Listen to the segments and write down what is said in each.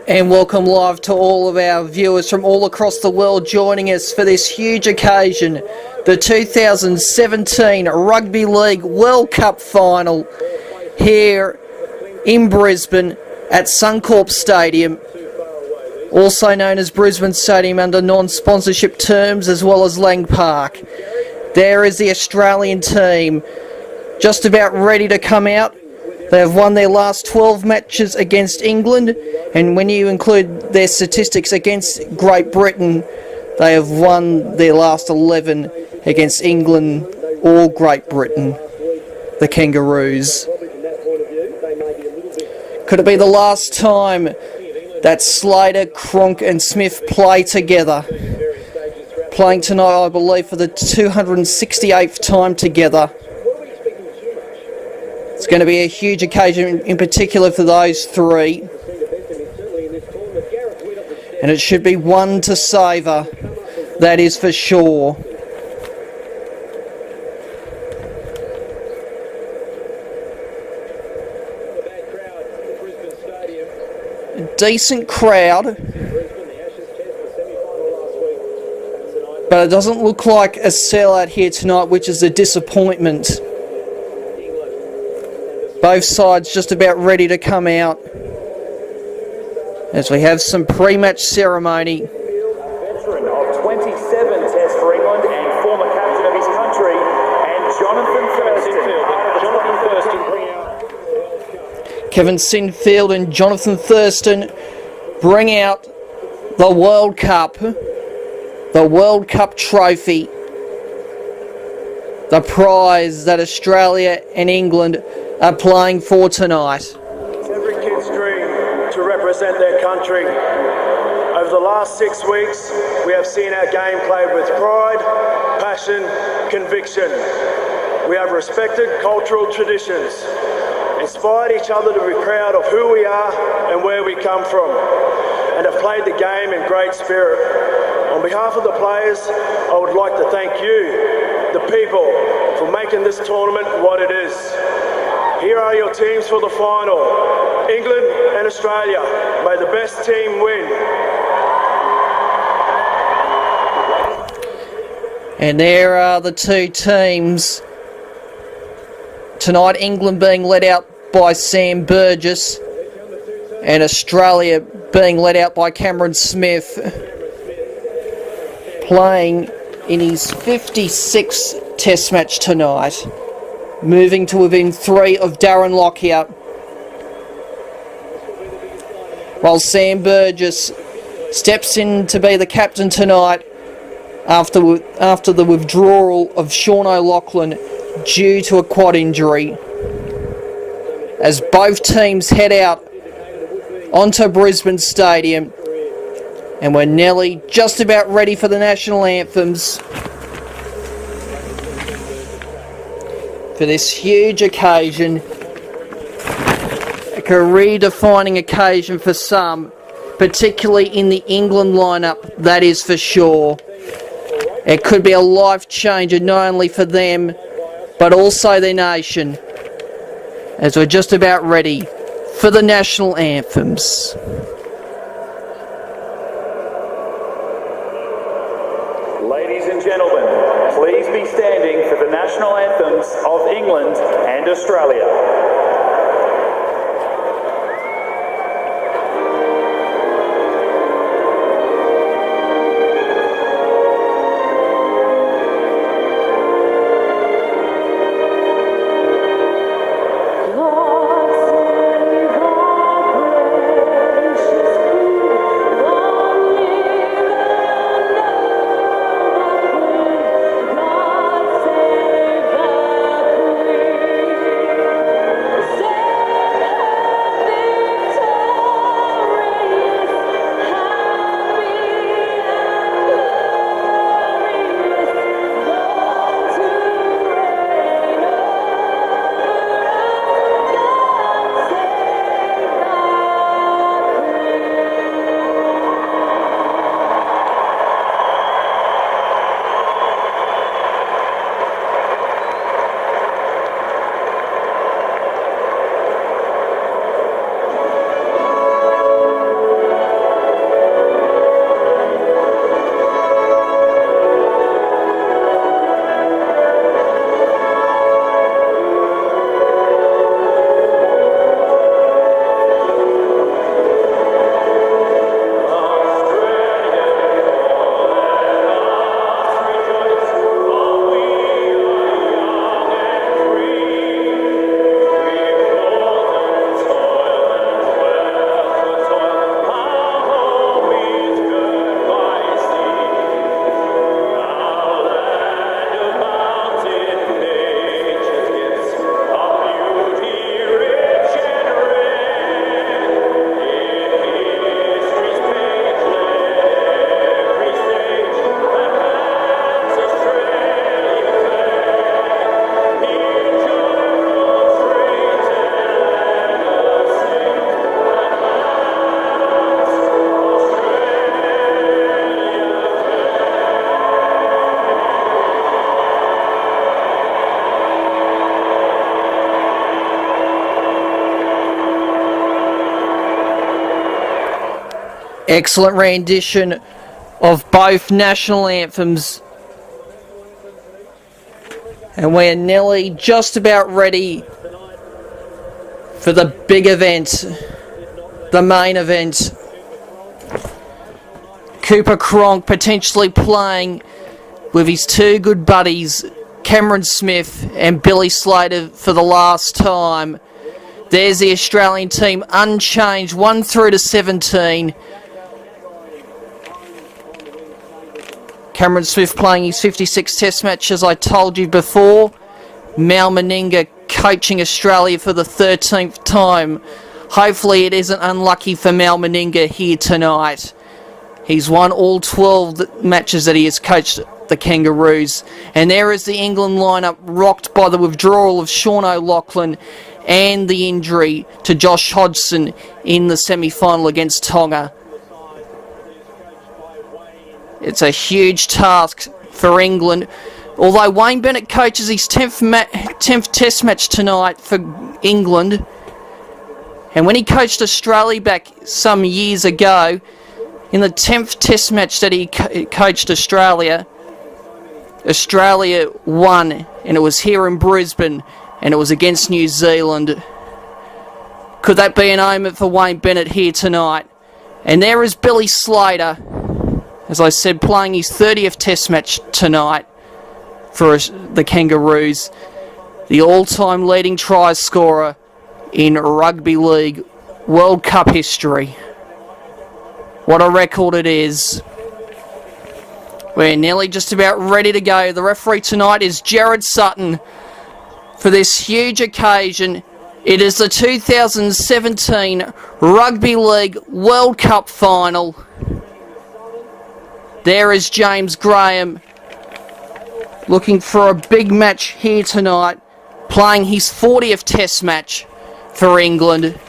And welcome live to all of our viewers from all across the world joining us for this huge occasion, the 2017 Rugby League World Cup Final here in Brisbane at Suncorp Stadium, also known as Brisbane Stadium under non-sponsorship terms, as well as Lang Park. There is the Australian team just about ready to come out. They have won their last 12 matches against England, and when you include their statistics against Great Britain, they have won their last 11 against England or Great Britain, the Kangaroos. Could it be the last time that Slater, Cronk and Smith play together? Playing tonight, I believe, for the 268th time together. It's going to be a huge occasion, in particular for those three. And it should be one to savour, that is for sure. A decent crowd, but it doesn't look like a sellout here tonight, which is a disappointment. Both sides just about ready to come out as we have some pre-match ceremony. Veteran of 27 tests for England and former captain of his country, and Kevin Sinfield and Jonathan Thurston bring out the World Cup trophy, the prize that Australia and England are playing for tonight. It's every kid's dream to represent their country. Over the last 6 weeks, we have seen our game played with pride, passion, conviction. We have respected cultural traditions, inspired each other to be proud of who we are and where we come from, and have played the game in great spirit. On behalf of the players, I would like to thank you, the people, for making this tournament what it is. Here are your teams for the final. England and Australia. May the best team win. And there are the two teams. Tonight, England being led out by Sam Burgess and Australia being led out by Cameron Smith, playing in his 56th Test match tonight, moving to within 3 of Darren Lockyer, while Sam Burgess steps in to be the captain tonight after the withdrawal of Sean O'Loughlin due to a quad injury, as both teams head out onto Brisbane Stadium, and we're nearly just about ready for the national anthems for this huge occasion, a career-defining occasion for some, particularly in the England lineup, that is for sure. It could be a life changer not only for them, but also their nation, as we're just about ready for the national anthems. Ladies and gentlemen, please be standing for the national anthems of England and Australia. Excellent rendition of both national anthems. And we're nearly just about ready for the big event, the main event. Cooper Cronk potentially playing with his two good buddies, Cameron Smith and Billy Slater, for the last time. There's the Australian team unchanged, 1 through to 17. Cameron Smith playing his 56th Test match, as I told you before. Mal Meninga coaching Australia for the 13th time. Hopefully it isn't unlucky for Mal Meninga here tonight. He's won all 12 matches that he has coached the Kangaroos. And there is the England lineup, rocked by the withdrawal of Sean O'Loughlin and the injury to Josh Hodgson in the semi-final against Tonga. It's a huge task for England. Although Wayne Bennett coaches his 10th Test match tonight for England. And when he coached Australia back some years ago, in the 10th Test match that he coached Australia, Australia won, and it was here in Brisbane, and it was against New Zealand. Could that be an omen for Wayne Bennett here tonight? And there is Billy Slater, as I said, playing his 30th Test match tonight for the Kangaroos. The all-time leading try scorer in Rugby League World Cup history. What a record it is. We're nearly just about ready to go. The referee tonight is Jared Sutton. For this huge occasion, it is the 2017 Rugby League World Cup final. There is James Graham looking for a big match here tonight, playing his 40th Test match for England.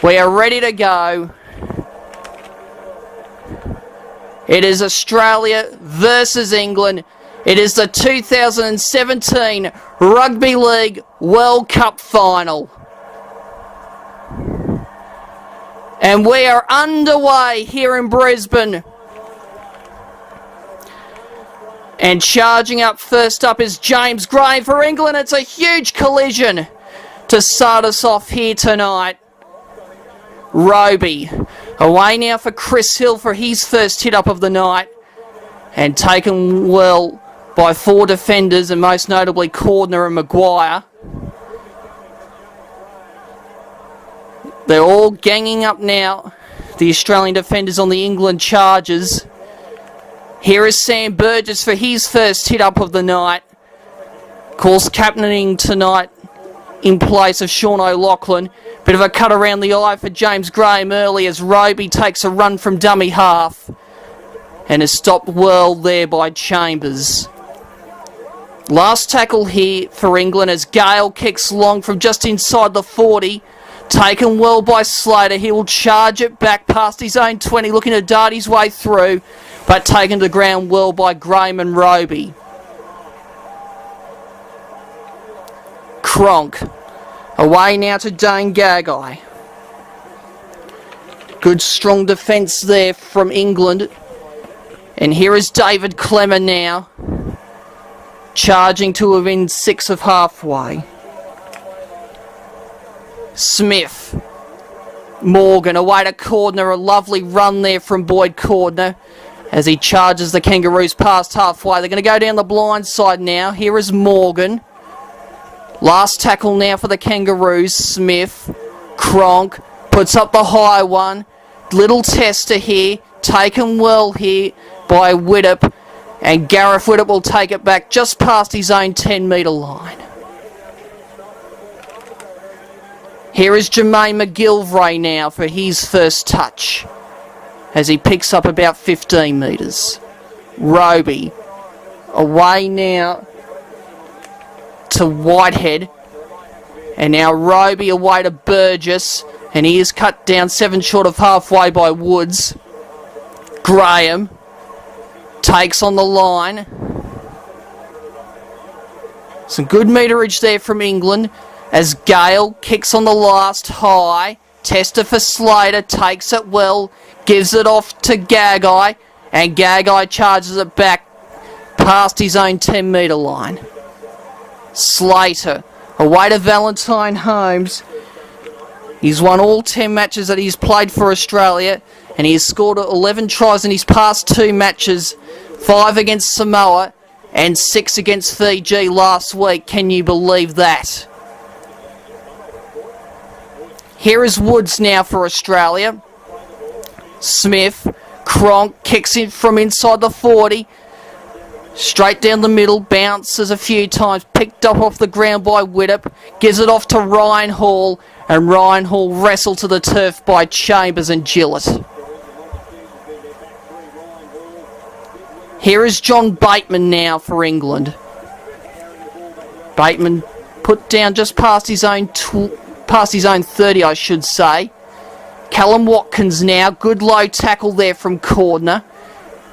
We are ready to go. It is Australia versus England. It is the 2017 Rugby League World Cup final. And we are underway here in Brisbane. And charging up first up is James Graham for England. It's a huge collision to start us off here tonight. Roby away now for Chris Hill for his first hit up of the night. And taken well by 4 defenders, and most notably Cordner and Maguire. They're all ganging up now, the Australian defenders on the England charges. Here is Sam Burgess for his first hit up of the night. Of course, captaining tonight in place of Sean O'Loughlin. Bit of a cut around the eye for James Graham early as Roby takes a run from dummy half and is stopped well there by Chambers. Last tackle here for England as Gale kicks long from just inside the 40. Taken well by Slater. He will charge it back past his own 20, looking to dart his way through, but taken to ground well by Graham and Roby. Cronk away now to Dane Gagai. Good strong defence there from England. And here is David Clemmer now, charging to within 6 of halfway. Smith. Morgan away to Cordner. A lovely run there from Boyd Cordner as he charges the Kangaroos past halfway. They're going to go down the blind side now. Here is Morgan. Last tackle now for the Kangaroos. Smith. Cronk puts up the high one. Little tester here. Taken well here by Widdop. And Gareth Widdop will take it back just past his own 10-metre line. Here is Jermaine McGilvray now for his first touch as he picks up about 15 metres. Roby away now to Whitehead. And now Roby away to Burgess. And he is cut down 7 short of halfway by Woods. Graham takes on the line. Some good meterage there from England as Gale kicks on the last high. Tester for Slater, takes it well, gives it off to Gagai, and Gagai charges it back past his own 10-metre line. Slater, away to Valentine Holmes. He's won all 10 matches that he's played for Australia, and he has scored 11 tries in his past 2 matches, 5 against Samoa and 6 against Fiji last week. Can you believe that? Here is Woods now for Australia. Smith, Cronk kicks in from inside the 40. Straight down the middle, bounces a few times, picked up off the ground by Widdop, gives it off to Ryan Hall, and Ryan Hall wrestled to the turf by Chambers and Gillett. Here is John Bateman now for England. Bateman put down just past his own 30, I should say. Callum Watkins now, good low tackle there from Cordner.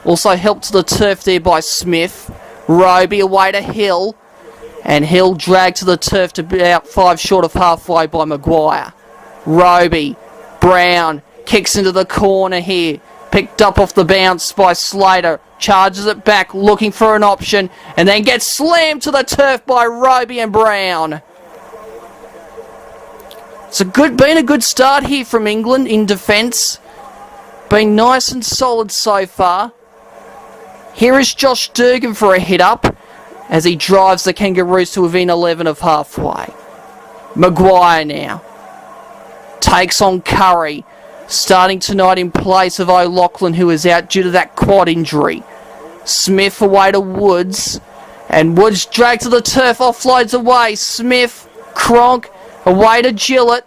Also helped to the turf there by Smith. Roby away to Hill. And Hill dragged to the turf to about 5 short of halfway by Maguire. Roby, Brown, kicks into the corner here. Picked up off the bounce by Slater. Charges it back, looking for an option. And then gets slammed to the turf by Roby and Brown. It's been a good start here from England in defence. Been nice and solid so far. Here is Josh Durgan for a hit-up as he drives the Kangaroos to within 11 of halfway. Maguire now takes on Curry, starting tonight in place of O'Loughlin, who is out due to that quad injury. Smith away to Woods, and Woods dragged to the turf, offloads away. Smith, Cronk, away to Gillett,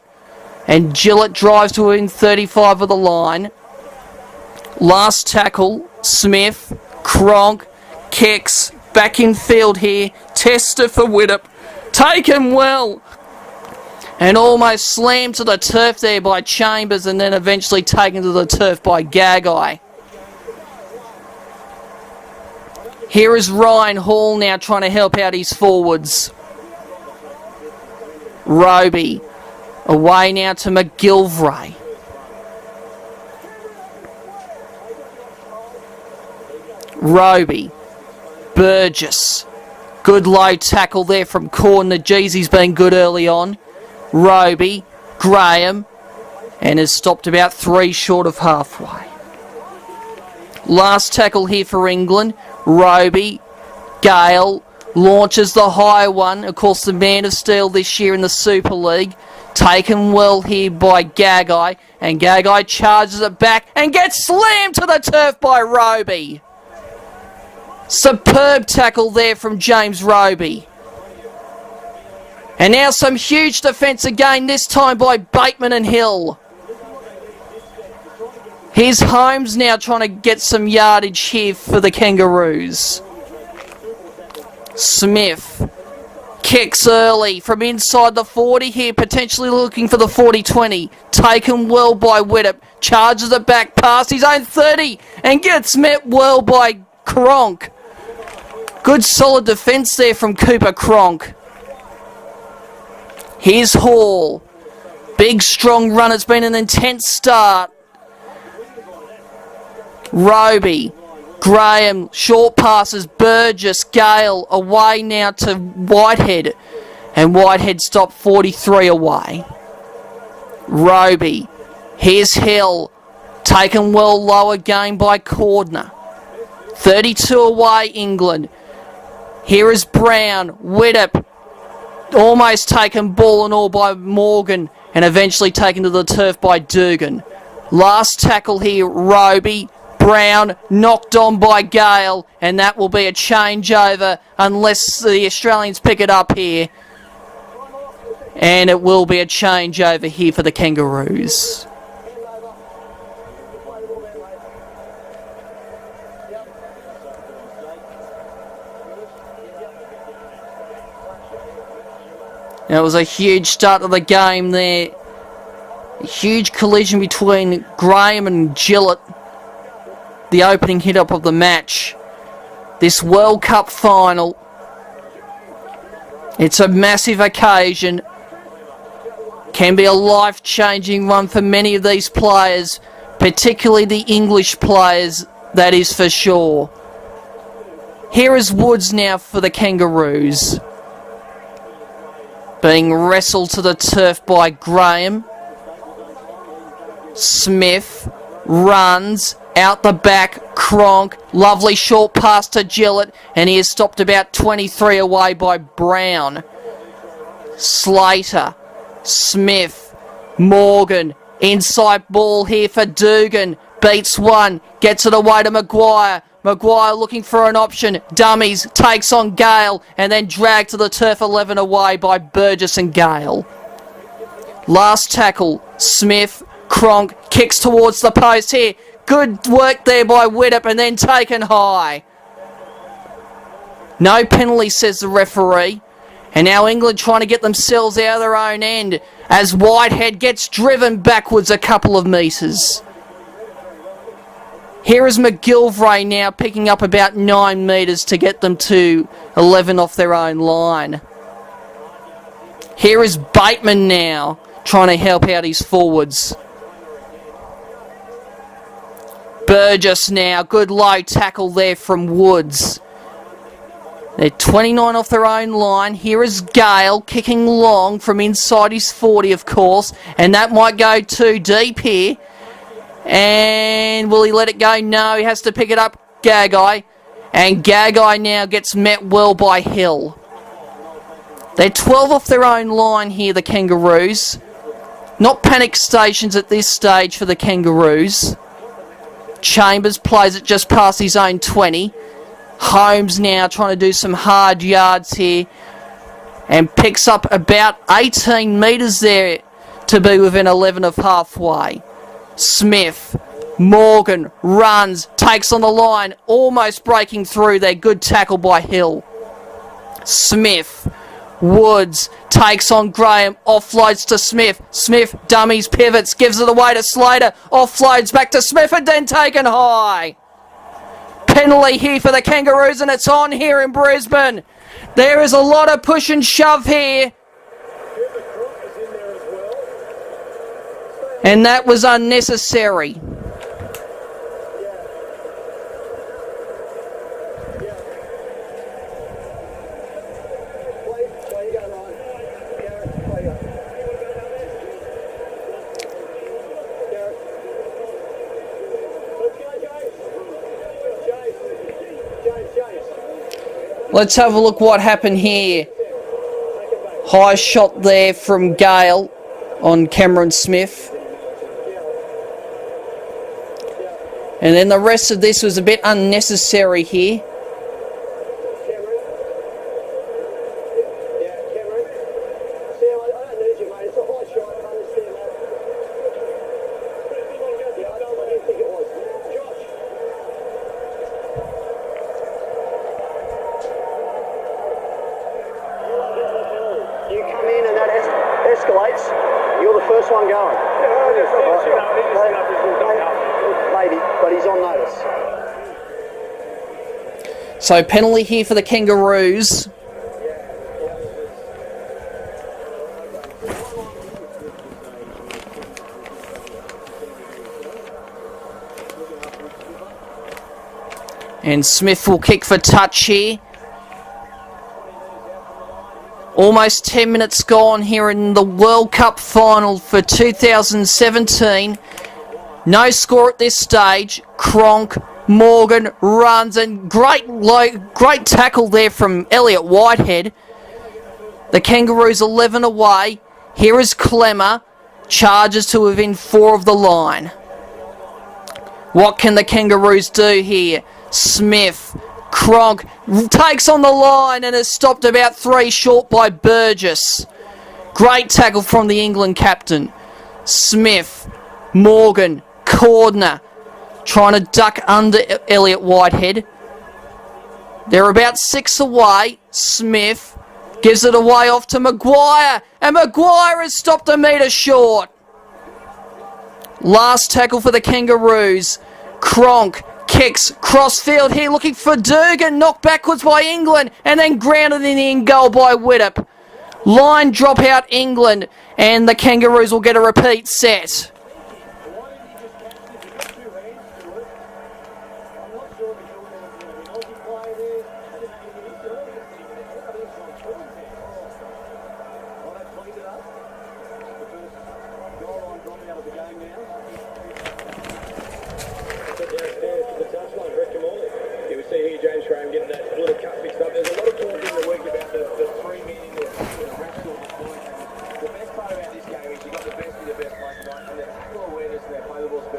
and Gillett drives to within 35 of the line. Last tackle, Smith, Cronk, kicks, back in field here, Tester for Widdop, taken well, and almost slammed to the turf there by Chambers, and then eventually taken to the turf by Gagai. Here is Ryan Hall now trying to help out his forwards. Roby, away now to McGilvray. Roby, Burgess, good low tackle there from Corner. Jeezy's been good early on. Roby, Graham, and has stopped about 3 short of halfway. Last tackle here for England. Roby, Gale, launches the high one. Of course, the man of steel this year in the Super League. Taken well here by Gagai, and Gagai charges it back and gets slammed to the turf by Roby. Superb tackle there from James Roby. And now some huge defence again, this time by Bateman and Hill. Here's Holmes now trying to get some yardage here for the Kangaroos. Smith kicks early from inside the 40 here, potentially looking for the 40-20. Taken well by Widdop, charges it back past his own 30 and gets met well by Cronk. Good solid defence there from Cooper Cronk. Here's Hall. Big strong run, it's been an intense start. Roby, Graham, short passes, Burgess, Gale, away now to Whitehead. And Whitehead stopped 43 away. Roby, here's Hill, taken well low again by Cordner. 32 away England. Here is Brown, Widdop, almost taken ball and all by Morgan, and eventually taken to the turf by Dugan. Last tackle here, Roby, Brown, knocked on by Gale, and that will be a changeover unless the Australians pick it up here. And it will be a changeover here for the Kangaroos. Now, it was a huge start of the game there. A huge collision between Graham and Gillett. The opening hit-up of the match. This World Cup final. It's a massive occasion. Can be a life-changing one for many of these players, particularly the English players, that is for sure. Here is Woods now for the Kangaroos. Being wrestled to the turf by Graham. Smith runs out the back. Cronk, lovely short pass to Gillett, and he is stopped about 23 away by Brown. Slater, Smith, Morgan, inside ball here for Dugan. Beats one, gets it away to Maguire. Maguire looking for an option. Dummies, takes on Gale, and then dragged to the turf 11 away by Burgess and Gale. Last tackle, Smith, Cronk, kicks towards the post here. Good work there by Widdop, and then taken high. No penalty, says the referee. And now England trying to get themselves out of their own end as Whitehead gets driven backwards a couple of metres. Here is McGilvray now picking up about 9 metres to get them to 11 off their own line. Here is Bateman now trying to help out his forwards. Burgess now, good low tackle there from Woods. They're 29 off their own line. Here is Gale kicking long from inside his 40, of course. And that might go too deep here. And will he let it go? No, he has to pick it up. Gagai. And Gagai now gets met well by Hill. They're 12 off their own line here, the Kangaroos. Not panic stations at this stage for the Kangaroos. Chambers plays it just past his own 20. Holmes now trying to do some hard yards here and picks up about 18 metres there to be within 11 of halfway. Smith, Morgan runs, takes on the line, almost breaking through there. Good tackle by Hill. Smith, Woods takes on Graham, offloads to Smith. Smith dummies, pivots, gives it away to Slater, offloads back to Smith and then taken high. Penalty here for the Kangaroos, and it's on here in Brisbane. There is a lot of push and shove here. And that was unnecessary. Let's have a look what happened here. High shot there from Gale on Cameron Smith. And then the rest of this was a bit unnecessary here. You're the first one going. Maybe, but he's on notice. So penalty here for the Kangaroos. And Smith will kick for touch here. Almost 10 minutes gone here in the World Cup final for 2017. No score at this stage. Cronk, Morgan runs, and great tackle there from Elliot Whitehead. The Kangaroos 11 away. Here is Clemmer. Charges to within 4 of the line. What can the Kangaroos do here? Smith, Cronk takes on the line and is stopped about 3 short by Burgess. Great tackle from the England captain. Smith, Morgan, Cordner trying to duck under Elliot Whitehead. They're about 6 away. Smith gives it away off to Maguire, and Maguire is stopped a metre short. Last tackle for the Kangaroos. Cronk kicks crossfield here looking for Dugan, knocked backwards by England and then grounded in the in goal by Widdop. Line drop out England, and the Kangaroos will get a repeat set.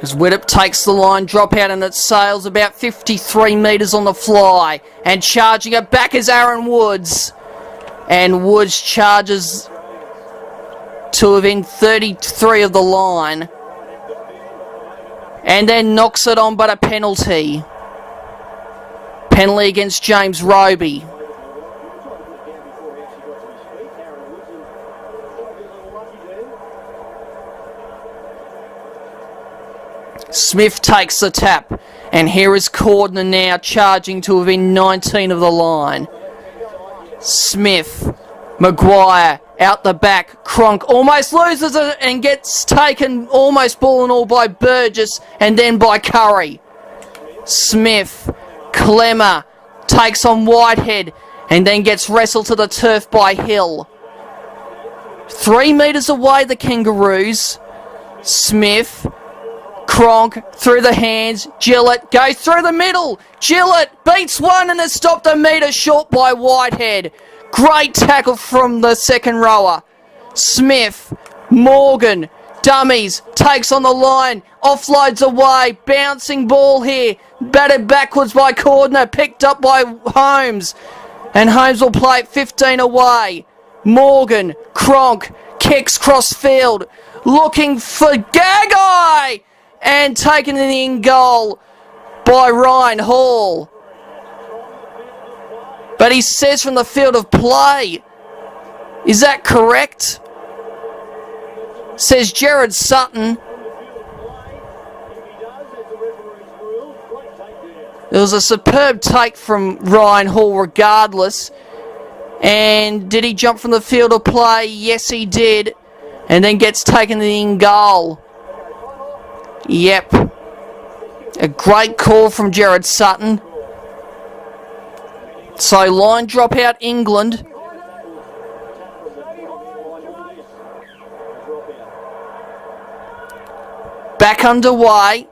As Widdop takes the line drop out, and it sails about 53 metres on the fly, and charging it back is Aaron Woods, and Woods charges to within 33 of the line, and then knocks it on, but a penalty against James Roby. Smith takes the tap, and here is Cordner now charging to within 19 of the line. Smith, Maguire out the back, Cronk almost loses it and gets taken almost ball and all by Burgess and then by Curry. Smith, Clemmer takes on Whitehead and then gets wrestled to the turf by Hill. 3 metres away the Kangaroos. Smith, Cronk through the hands, Gillett goes through the middle, Gillett beats one and is stopped a metre short by Whitehead. Great tackle from the second rower. Smith, Morgan, dummies, takes on the line, offloads away, bouncing ball here, batted backwards by Cordner, picked up by Holmes, and Holmes will play it 15 away. Morgan, Cronk, kicks cross field, looking for Gagai, and taken in goal by Ryan Hall. But he says from the field of play. Is that correct? Says Jared Sutton. It was a superb take from Ryan Hall regardless. And did he jump from the field of play? Yes, he did. And then gets taken in goal. Yep. A great call from Jared Sutton. So line drop out England. Back underway.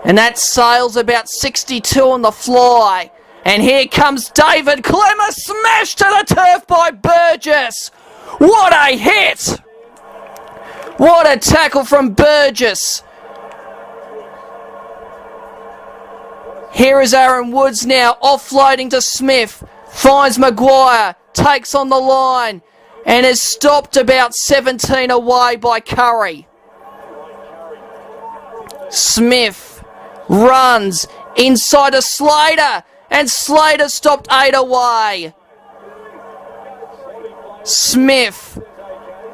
And that sails about 62 on the fly. And here comes David Clemmer, smashed to the turf by Burgess. What a hit! What a tackle from Burgess. Here is Aaron Woods now, offloading to Smith, finds Maguire, takes on the line, and is stopped about 17 away by Curry. Smith runs inside to Slater, and Slater stopped 8 away. Smith,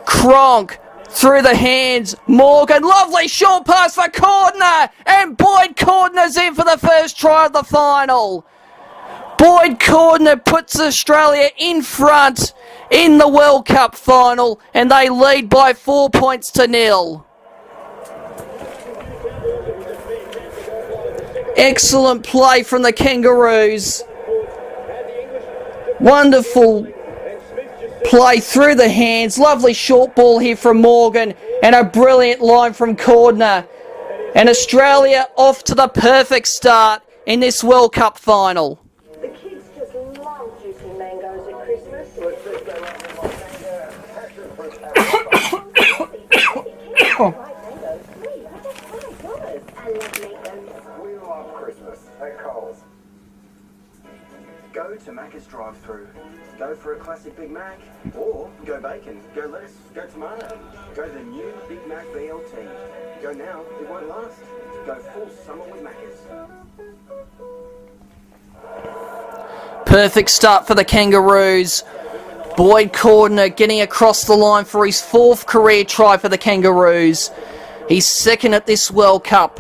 Cronk, through the hands, Morgan, lovely short pass for Cordner, and Boyd Cordner's in for the first try of the final. Boyd Cordner puts Australia in front in the World Cup final, and they lead by 4 points to 0. Excellent play from the Kangaroos. Wonderful play through the hands. Lovely short ball here from Morgan, and a brilliant line from Cordner. And Australia off to the perfect start in this World Cup final. The kids just love juicy mangoes at Christmas. We love Christmas at Coles. Go to Macca's drive-thru. Go for a classic Big Mac, or go bacon, go lettuce, go tomato. Go the new Big Mac BLT. Go now, it won't last. Go full summer with Macca's. Perfect start for the Kangaroos. Boyd Cordner getting across the line for his 4th career try for the Kangaroos. He's 2nd at this World Cup.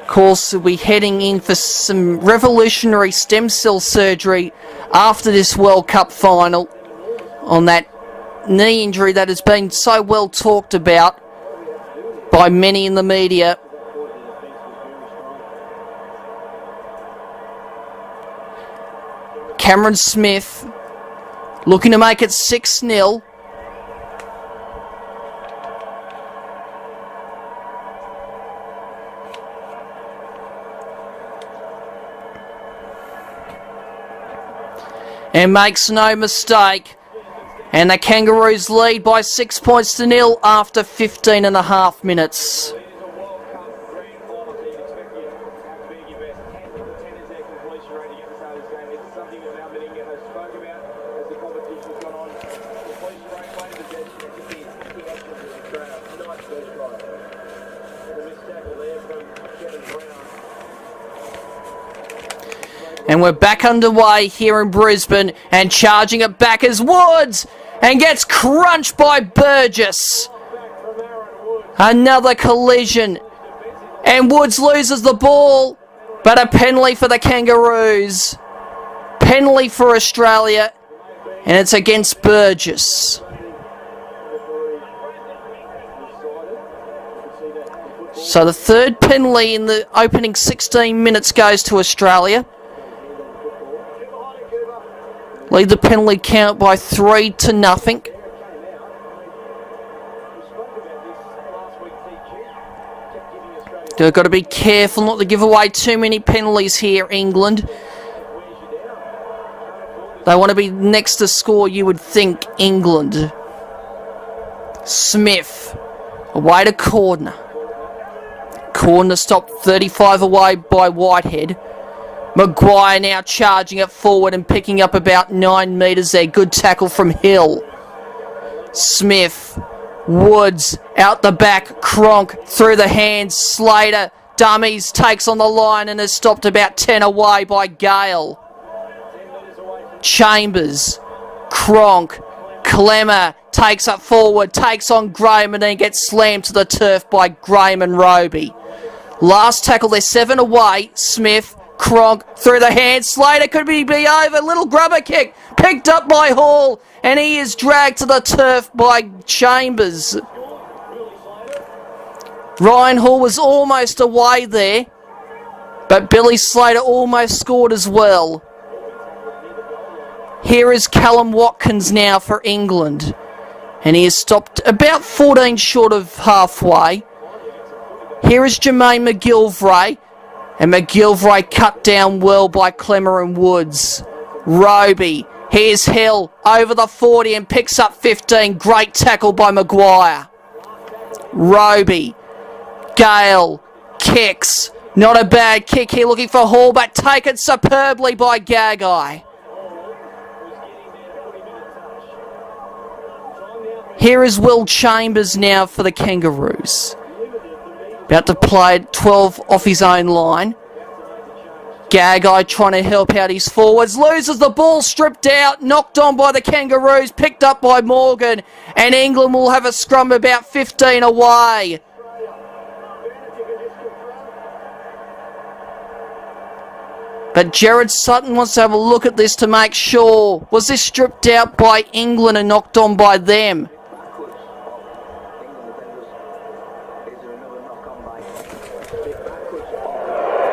Of course, we'll be heading in for some revolutionary stem cell surgery after this World Cup final on that knee injury that has been so well talked about by many in the media. Cameron Smith looking to make it 6-0. And makes no mistake. And the Kangaroos lead by 6 points to 0 after 15 and a half minutes. And we're back underway here in Brisbane, and charging it back is Woods, and gets crunched by Burgess. Another collision, and Woods loses the ball, but a penalty for the Kangaroos. Penalty for Australia, and it's against Burgess. So the third penalty in the opening 16 minutes goes to Australia. Lead the penalty count by 3-0. They've got to be careful not to give away too many penalties here, England. They want to be next to score, you would think, England. Smith, away to Cordner. Cordner stopped 35 away by Whitehead. Maguire now charging it forward and picking up about 9 metres there. Good tackle from Hill. Smith. Woods out the back. Cronk through the hands. Slater dummies, takes on the line and is stopped about 10 away by Gale. Chambers. Cronk. Clemmer takes up forward, takes on Graham and then gets slammed to the turf by Graham and Roby. Last tackle, they're 7 away. Smith. Cronk through the hands. Slater could be over. Little grubber kick picked up by Hall, and he is dragged to the turf by Chambers. Ryan Hall was almost away there, but Billy Slater almost scored as well. Here is Callum Watkins now for England, and he is stopped about 14 short of halfway. Here is Jermaine McGilvray. And McGilvray cut down well by Clemmer and Woods. Roby. Here's Hill over the 40 and picks up 15. Great tackle by Maguire. Roby. Gale. Kicks. Not a bad kick here looking for Hall, but taken superbly by Gagai. Here is Will Chambers now for the Kangaroos. About to play 12 off his own line. Gagai trying to help out his forwards. Loses the ball, stripped out, knocked on by the Kangaroos, picked up by Morgan. And England will have a scrum about 15 away. But Jared Sutton wants to have a look at this to make sure. Was this stripped out by England and knocked on by them?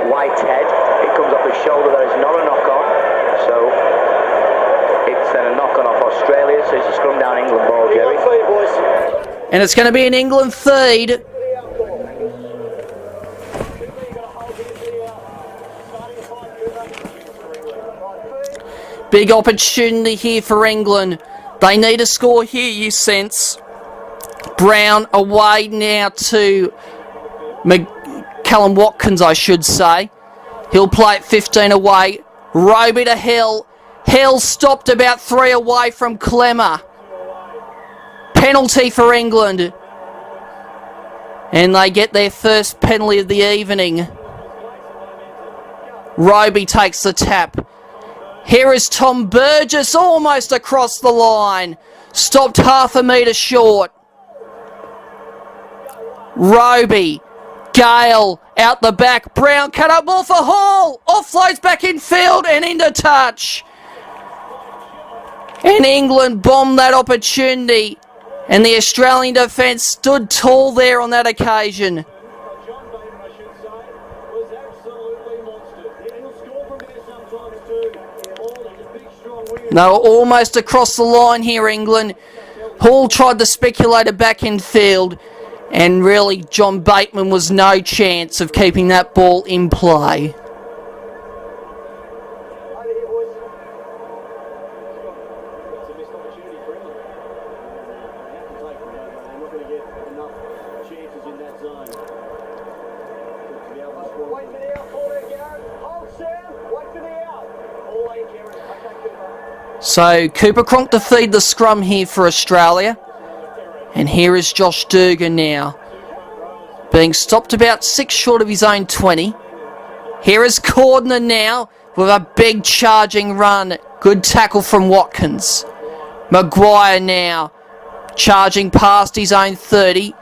Whitehead, it comes off his shoulder, there is not a knock-on, so it's a knock-on off Australia, so it's a scrum down England ball, Jerry. And it's going to be an England feed. Big opportunity here for England. They need a score here, you sense. Brown away now to Callum Watkins, I should say. He'll play at 15 away. Roby to Hill. Hill stopped about 3 away from Clemmer. Penalty for England. And they get their first penalty of the evening. Roby takes the tap. Here is Tom Burgess almost across the line. Stopped half a metre short. Roby Gale out the back. Brown cut up ball for Hall. Offloads back in field and into touch. And England bombed that opportunity. And the Australian defence stood tall there on that occasion. They were almost across the line here, England. Hall tried to speculate it back in field. And really, John Bateman was no chance of keeping that ball in play. So Cooper Cronk to feed the scrum here for Australia. And here is Josh Dugan now, being stopped about 6 short of his own 20. Here is Cordner now with a big charging run. Good tackle from Watkins. Maguire now charging past his own 30.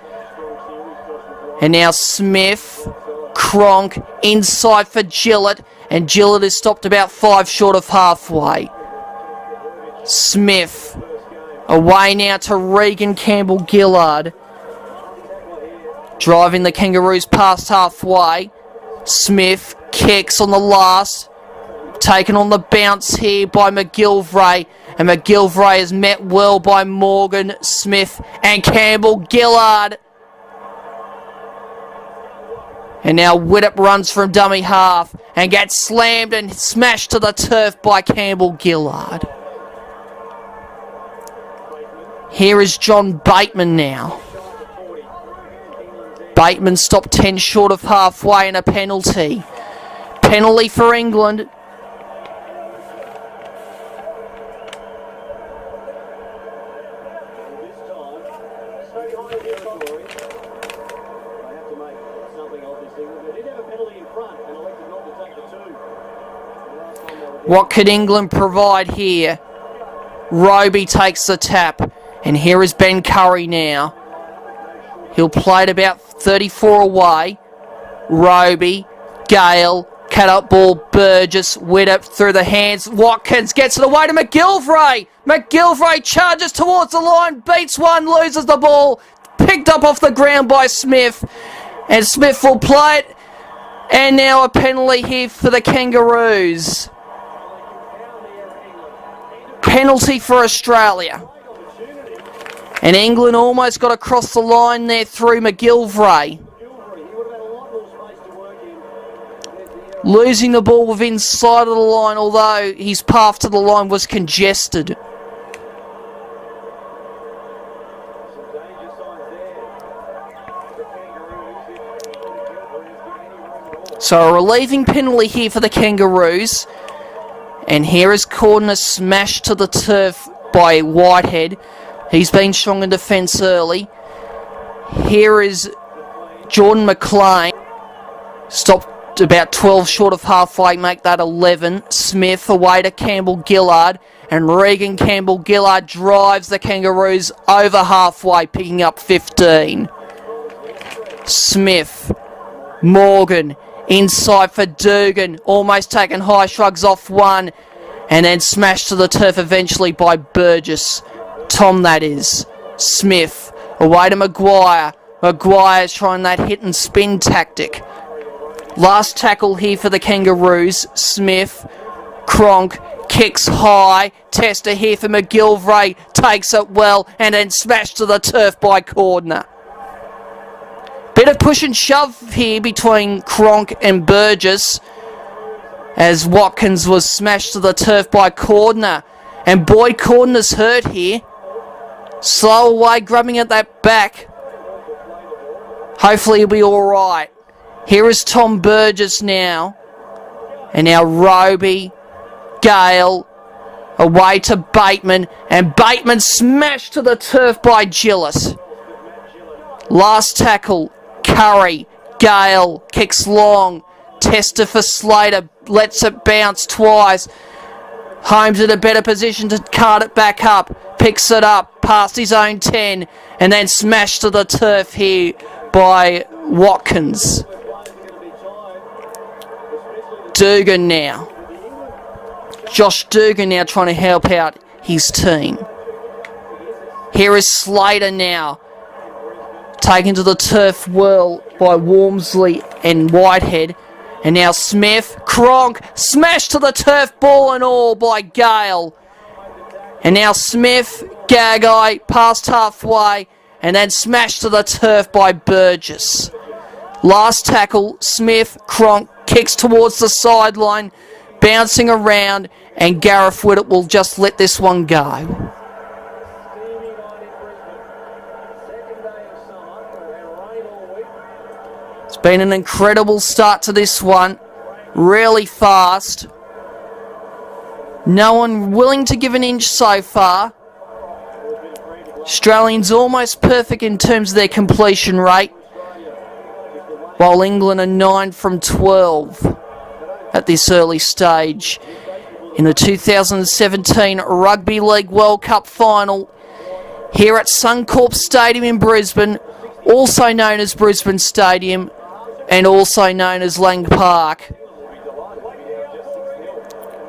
And now Smith, Cronk inside for Gillett. And Gillett is stopped about 5 short of halfway. Smith away now to Regan Campbell-Gillard. Driving the Kangaroos past halfway. Smith kicks on the last. Taken on the bounce here by McGilvray. And McGilvray is met well by Morgan, Smith and Campbell-Gillard. And now Widdop runs from dummy half and gets slammed and smashed to the turf by Campbell-Gillard. Here is John Bateman now. Bateman stopped 10 short of halfway and a penalty. Penalty for England. What could England provide here? Roby takes the tap. And here is Ben Curry now. He'll play it about 34 away. Roby, Gale, cut up ball, Burgess, Widdop through the hands. Watkins gets it away to McGilvray. McGilvray charges towards the line, beats one, loses the ball. Picked up off the ground by Smith. And Smith will play it. And now a penalty here for the Kangaroos. Penalty for Australia. And England almost got across the line there through McGilvray. Losing the ball within sight of the line, although his path to the line was congested. So a relieving penalty here for the Kangaroos. And here is Cordner smashed to the turf by Whitehead. He's been strong in defence early. Here is Jordan McLean. Stopped about 12 short of halfway, make that 11. Smith away to Campbell-Gillard. And Regan Campbell-Gillard drives the Kangaroos over halfway, picking up 15. Smith. Morgan. Inside for Dugan. Almost taken high shrugs off one. And then smashed to the turf eventually by Burgess. Tom, that is. Smith, away to Maguire. Maguire's trying that hit and spin tactic. Last tackle here for the Kangaroos. Smith, Cronk, kicks high. Tester here for McGilvray. Takes it well and then smashed to the turf by Cordner. Bit of push and shove here between Cronk and Burgess. As Watkins was smashed to the turf by Cordner. And Boyd Cordner's hurt here. Slow away, grabbing at that back. Hopefully he'll be alright. Here is Tom Burgess now. And now Roby, Gale, away to Bateman. And Bateman smashed to the turf by Gillett. Last tackle, Curry, Gale, kicks long. Tester for Slater, lets it bounce twice. Holmes in a better position to cart it back up. Picks it up past his own 10. And then smashed to the turf here by Watkins. Dugan now. Josh Dugan now trying to help out his team. Here is Slater now. Taken to the turf whirl by Walmsley and Whitehead. And now Smith, Cronk, smashed to the turf, ball and all by Gale. And now Smith, Gagai, past halfway, and then smashed to the turf by Burgess. Last tackle, Smith, Cronk, kicks towards the sideline, bouncing around, and Gareth Whittett will just let this one go. It's been an incredible start to this one. Really fast. No one willing to give an inch so far. Australians almost perfect in terms of their completion rate, while England are 9 from 12 at this early stage in the 2017 Rugby League World Cup final here at Suncorp Stadium in Brisbane, also known as Brisbane Stadium and also known as Lang Park.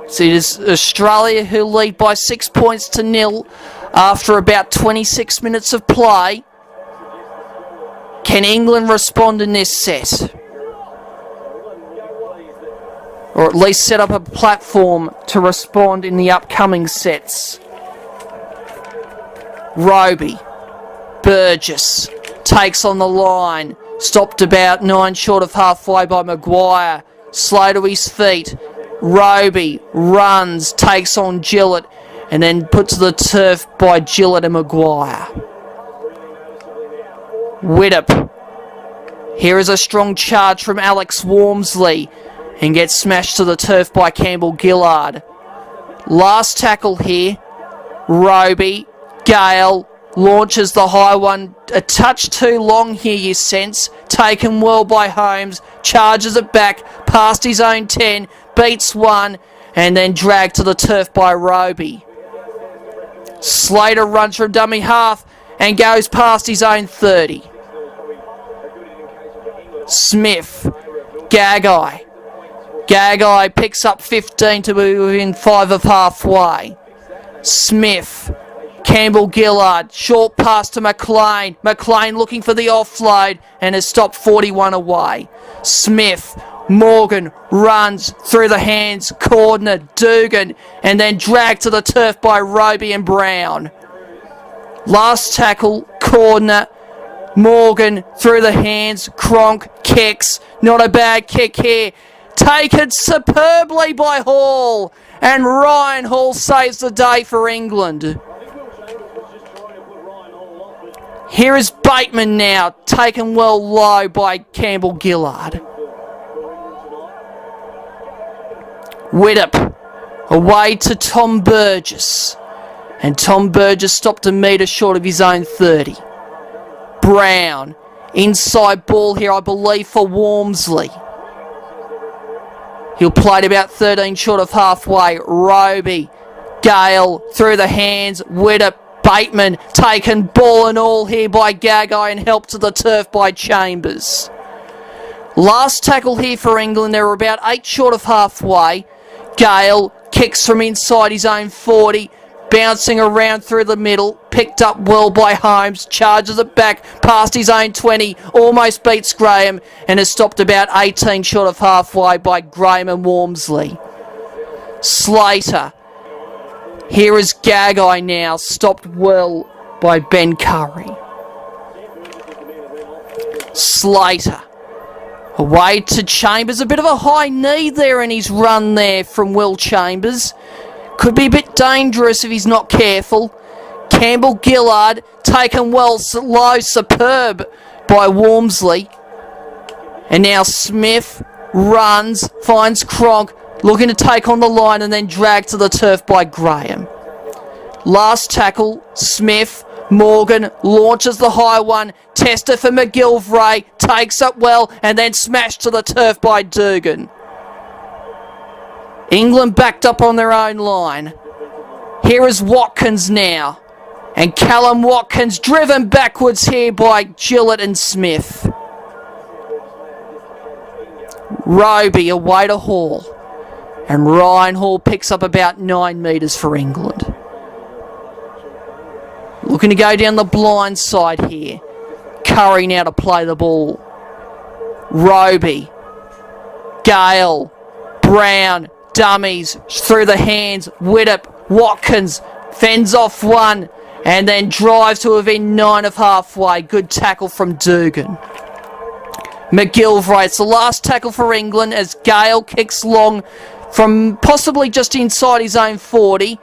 So it is Australia who lead by 6 points to 0 after about 26 minutes of play. Can England respond in this set? Or at least set up a platform to respond in the upcoming sets? Roby, Burgess, takes on the line. Stopped about 9 short of halfway by Maguire. Slow to his feet. Roby runs, takes on Gillett, and then put to the turf by Gillett and Maguire. Widdop. Here is a strong charge from Alex Walmsley and gets smashed to the turf by Campbell Gillard. Last tackle here. Roby, Gale, launches the high one. A touch too long here, you sense. Taken well by Holmes. Charges it back past his own 10. Beats one. And then dragged to the turf by Roby. Slater runs from dummy half and goes past his own 30. Smith. Gagai. Gagai picks up 15 to be within 5 of halfway. Smith. Campbell Gillard, short pass to McLean. McLean looking for the offload and has stopped 41 away. Smith, Morgan runs through the hands, Cordner, Dugan, and then dragged to the turf by Roby and Brown. Last tackle, Cordner, Morgan through the hands, Cronk kicks. Not a bad kick here. Taken superbly by Hall, and Ryan Hall saves the day for England. Here is Bateman now, taken well low by Campbell Gillard. Widdop, away to Tom Burgess. And Tom Burgess stopped a metre short of his own 30. Brown, inside ball here, I believe, for Walmsley. He'll play it about 13 short of halfway. Roby, Gale, through the hands, Widdop, Bateman, taken ball and all here by Gagai and helped to the turf by Chambers. Last tackle here for England, they were about 8 short of halfway. Gale kicks from inside his own 40, bouncing around through the middle, picked up well by Holmes, charges it back past his own 20, almost beats Graham, and is stopped about 18 short of halfway by Graham and Walmsley. Slater. Here is Gagai now, stopped well by Ben Curry. Slater. Away to Chambers, a bit of a high knee there in his run there from Will Chambers. Could be a bit dangerous if he's not careful. Campbell Gillard, taken well low, superb by Walmsley. And now Smith runs, finds Cronk, looking to take on the line and then dragged to the turf by Graham. Last tackle, Smith, Morgan launches the high one, tested for McGilvray, takes up well and then smashed to the turf by Dugan. England backed up on their own line. Here is Watkins now. And Callum Watkins driven backwards here by Gillett and Smith. Roby away to Hall. And Ryan Hall picks up about 9 metres for England. Looking to go down the blind side here. Curry now to play the ball. Roby. Gale. Brown. Dummies. Through the hands. Widdop. Watkins. Fends off one. And then drives to within 9 of halfway. Good tackle from Dugan. McGilvray. It's the last tackle for England as Gale kicks long from possibly just inside his own 40.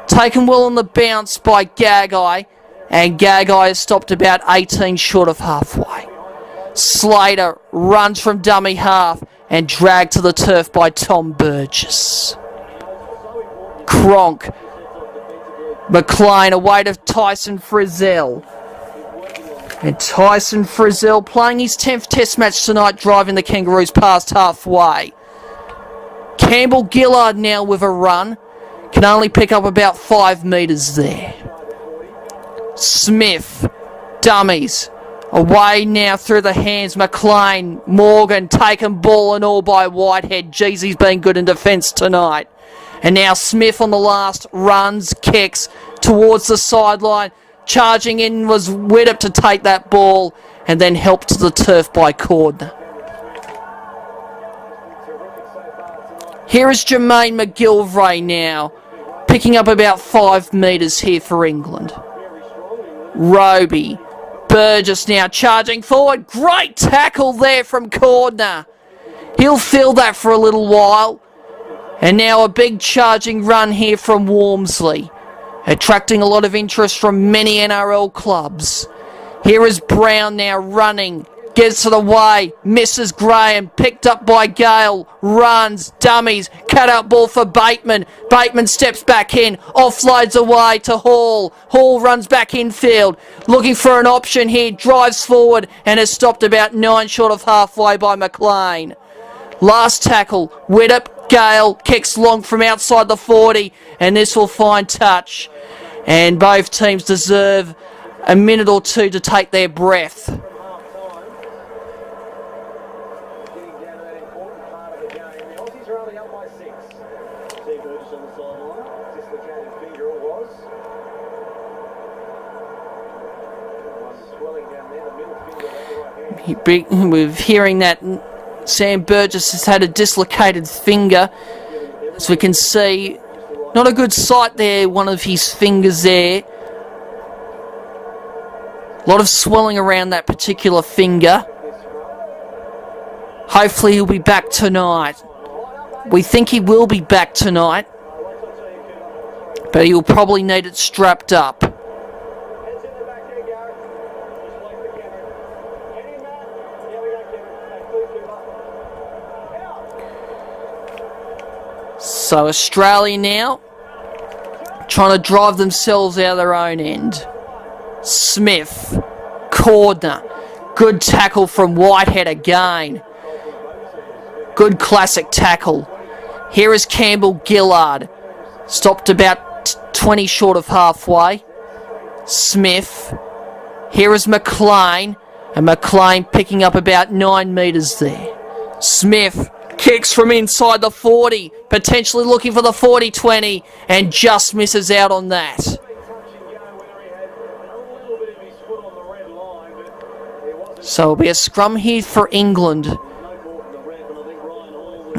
Taken well on the bounce by Gagai. And Gagai is stopped about 18 short of halfway. Slater runs from dummy half and dragged to the turf by Tom Burgess. Cronk. McLean away to Tyson Frizzell. And Tyson Frizzell playing his 10th test match tonight, driving the Kangaroos past halfway. Campbell Gillard now with a run. Can only pick up about 5 metres there. Smith. Dummies. Away now through the hands. McLean. Morgan taken ball and all by Whitehead. Jeez, he's been good in defence tonight. And now Smith on the last. Runs, kicks towards the sideline. Charging in was Widdop to take that ball. And then helped to the turf by Cordner. Here is Jermaine McGilvray now. Picking up about 5 metres here for England. Roby. Burgess now charging forward. Great tackle there from Cordner. He'll feel that for a little while. And now a big charging run here from Walmsley. Attracting a lot of interest from many NRL clubs. Here is Brown now running. Gets it away. Misses Graham. Picked up by Gale. Runs. Dummies. Cut out ball for Bateman. Bateman steps back in. Offloads away to Hall. Hall runs back infield. Looking for an option here. Drives forward and is stopped about 9 short of halfway by McLean. Last tackle. Widdop. Gale kicks long from outside the 40. And this will find touch. And both teams deserve a minute or two to take their breath. We're hearing that Sam Burgess has had a dislocated finger. As we can see, not a good sight there, one of his fingers there. A lot of swelling around that particular finger. Hopefully he'll be back tonight. We think he will be back tonight, but he'll probably need it strapped up. So Australia now trying to drive themselves out of their own end. Smith, Cordner, good tackle from Whitehead again. Good classic tackle. Here is Campbell Gillard, stopped about 20 short of halfway. Smith, here is McLean, and McLean picking up about 9 metres there. Smith kicks from inside the 40, potentially looking for the 40-20, and just misses out on that. So it'll be a scrum here for England.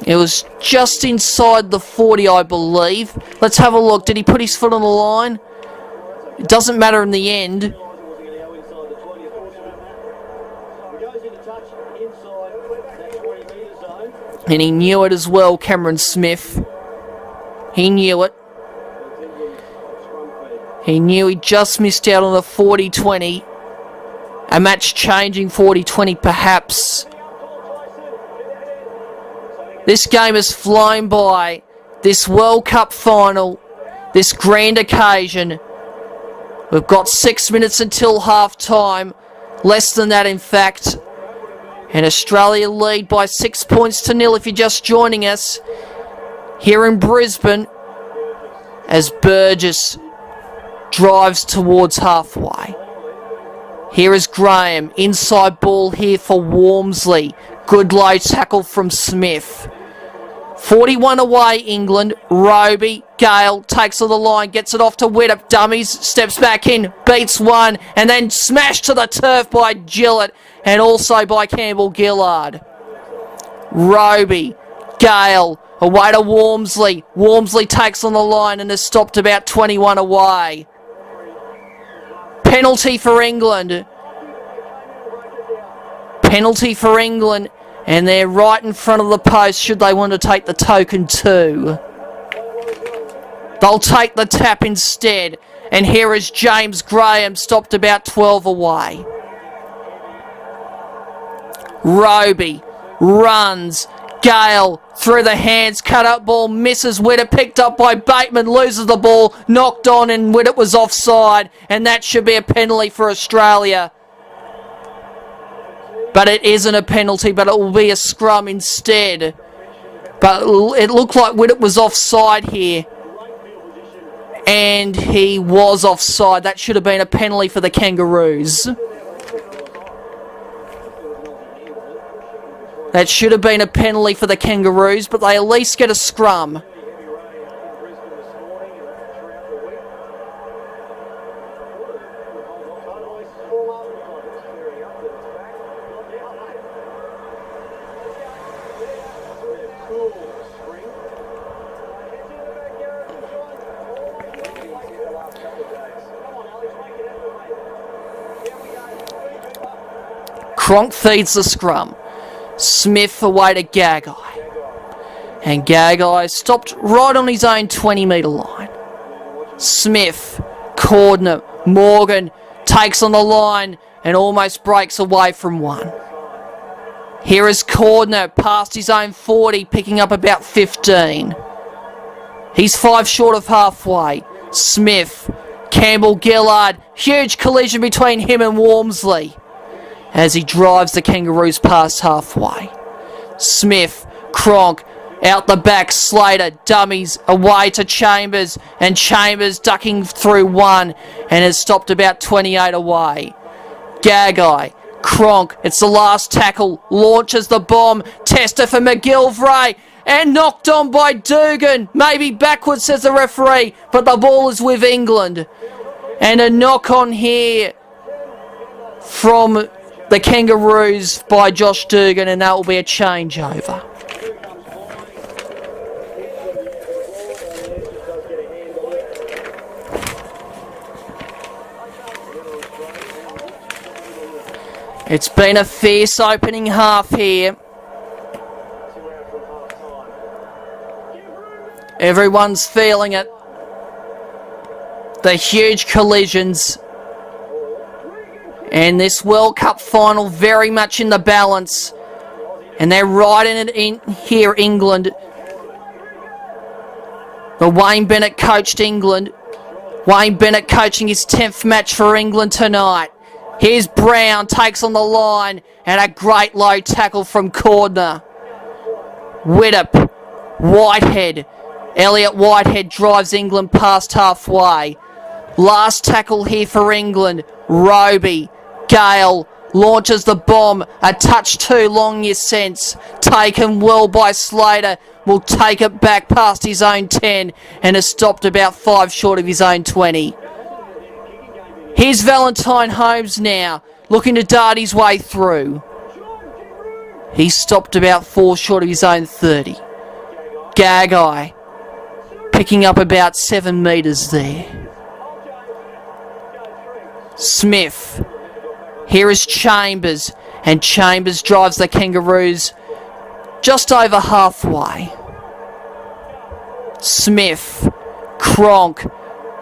It was just inside the 40, I believe. Let's have a look. Did he put his foot on the line? It doesn't matter in the end. And he knew it as well, Cameron Smith. He knew it. He knew he just missed out on the 40-20. A match-changing 40-20 perhaps. This game has flown by. This World Cup final. This grand occasion. We've got 6 minutes until half-time. Less than that, in fact. And Australia lead by 6 points to 0 if you're just joining us. Here in Brisbane. As Burgess drives towards halfway. Here is Graham, inside ball here for Walmsley. Good low tackle from Smith. 41 away, England. Roby, Gale takes to the line, gets it off to Widdop. Dummies, steps back in, beats one, and then smashed to the turf by Gillett and also by Campbell Gillard. Roby, Gale, away to Walmsley. Walmsley takes on the line and has stopped about 21 away. Penalty for England. Penalty for England. And they're right in front of the post should they want to take the token too. They'll take the tap instead. And here is James Graham, stopped about 12 away. Roby runs. Gale through the hands, cut up ball, misses Widdop, picked up by Bateman, loses the ball, knocked on, and Widdop was offside. And that should be a penalty for Australia. But it isn't a penalty, but it will be a scrum instead. But it looked like Widdop was offside here. And he was offside. That should have been a penalty for the Kangaroos. That should have been a penalty for the Kangaroos, but they at least get a scrum. Cronk feeds the scrum. Smith away to Gagai. And Gagai stopped right on his own 20-metre line. Smith, Cordner, Morgan takes on the line and almost breaks away from one. Here is Cordner past his own 40, picking up about 15. He's 5 short of halfway. Smith, Campbell Gillard, huge collision between him and Walmsley as he drives the Kangaroos past halfway. Smith, Cronk, out the back, Slater, dummies, away to Chambers, and Chambers ducking through one and has stopped about 28 away. Gagai, Cronk, it's the last tackle, launches the bomb, tester for McGillivray, and knocked on by Dugan. Maybe backwards, says the referee, but the ball is with England. And a knock on here from the Kangaroos by Josh Dugan, and that will be a changeover. It's been a fierce opening half here. Everyone's feeling it. The huge collisions. And this World Cup final very much in the balance. And they're riding it in here, England. The Wayne Bennett coached England. Wayne Bennett coaching his 10th match for England tonight. Here's Brown, takes on the line. And a great low tackle from Cordner. Widdop, Whitehead. Elliot Whitehead drives England past halfway. Last tackle here for England. Roby. Gale launches the bomb. A touch too long, you sense. Taken well by Slater. Will take it back past his own 10 and has stopped about 5 short of his own 20. Here's Valentine Holmes now, looking to dart his way through. He stopped about 4 short of his own 30. Gagai picking up about 7 metres there. Smith. Here is Chambers, and Chambers drives the Kangaroos just over halfway. Smith, Cronk,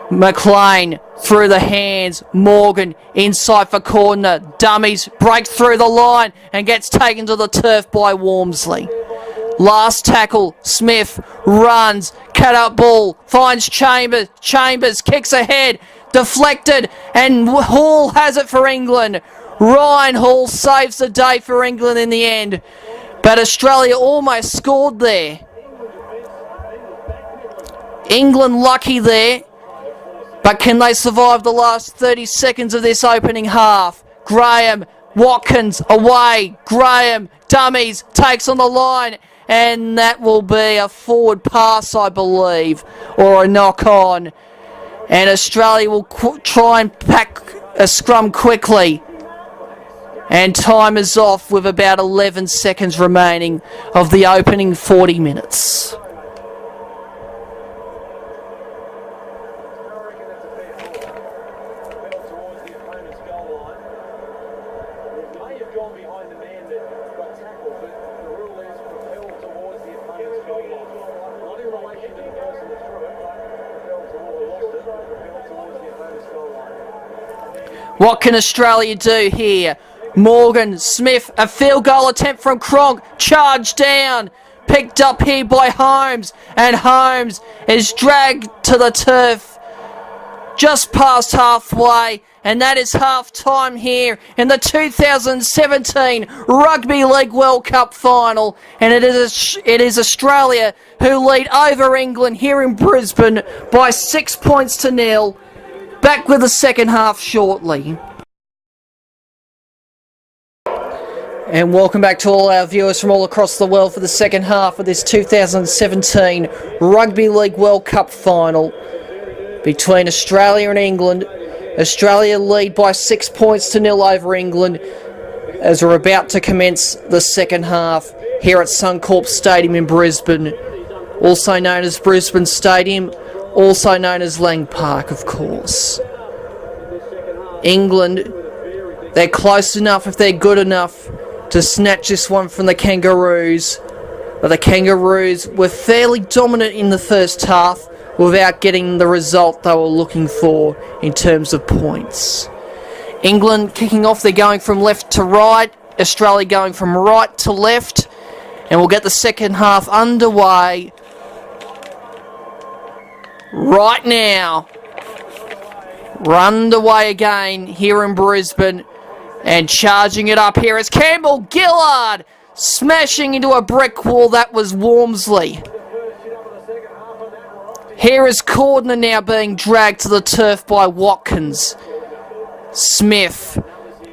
McLean through the hands, Morgan inside for Cordner, dummies, break through the line and gets taken to the turf by Walmsley. Last tackle, Smith runs, cut up ball, finds Chambers, Chambers kicks ahead, deflected, and Hall has it for England. Ryan Hall saves the day for England in the end, but Australia almost scored there. England lucky there, But can they survive the last 30 seconds of this opening half? Graham, Watkins away. Graham, dummies, takes on the line. And that will be a forward pass, I believe, or a knock on. And Australia will try and pack a scrum quickly. And time is off with about 11 seconds remaining of the opening 40 minutes. What can Australia do here? Morgan, Smith, a field goal attempt from Cronk, charged down, picked up here by Holmes, and Holmes is dragged to the turf just past halfway, and that is half time here in the 2017 Rugby League World Cup final, and it is Australia who lead over England here in Brisbane by 6 points to 0. Back with the second half shortly. And welcome back to all our viewers from all across the world for the second half of this 2017 Rugby League World Cup final between Australia and England. Australia lead by 6 points to 0 over England as we're about to commence the second half here at Suncorp Stadium in Brisbane, also known as Brisbane Stadium, also known as Lang Park, of course. England, they're close enough if they're good enough to snatch this one from the Kangaroos, but the Kangaroos were fairly dominant in the first half without getting the result they were looking for in terms of points. England kicking off, they're going from left to right, Australia going from right to left, and we'll get the second half underway right now. We're underway again here in Brisbane. And charging it up here is Campbell Gillard, smashing into a brick wall. That was Wormsley. Here is Cordner now being dragged to the turf by Watkins. Smith,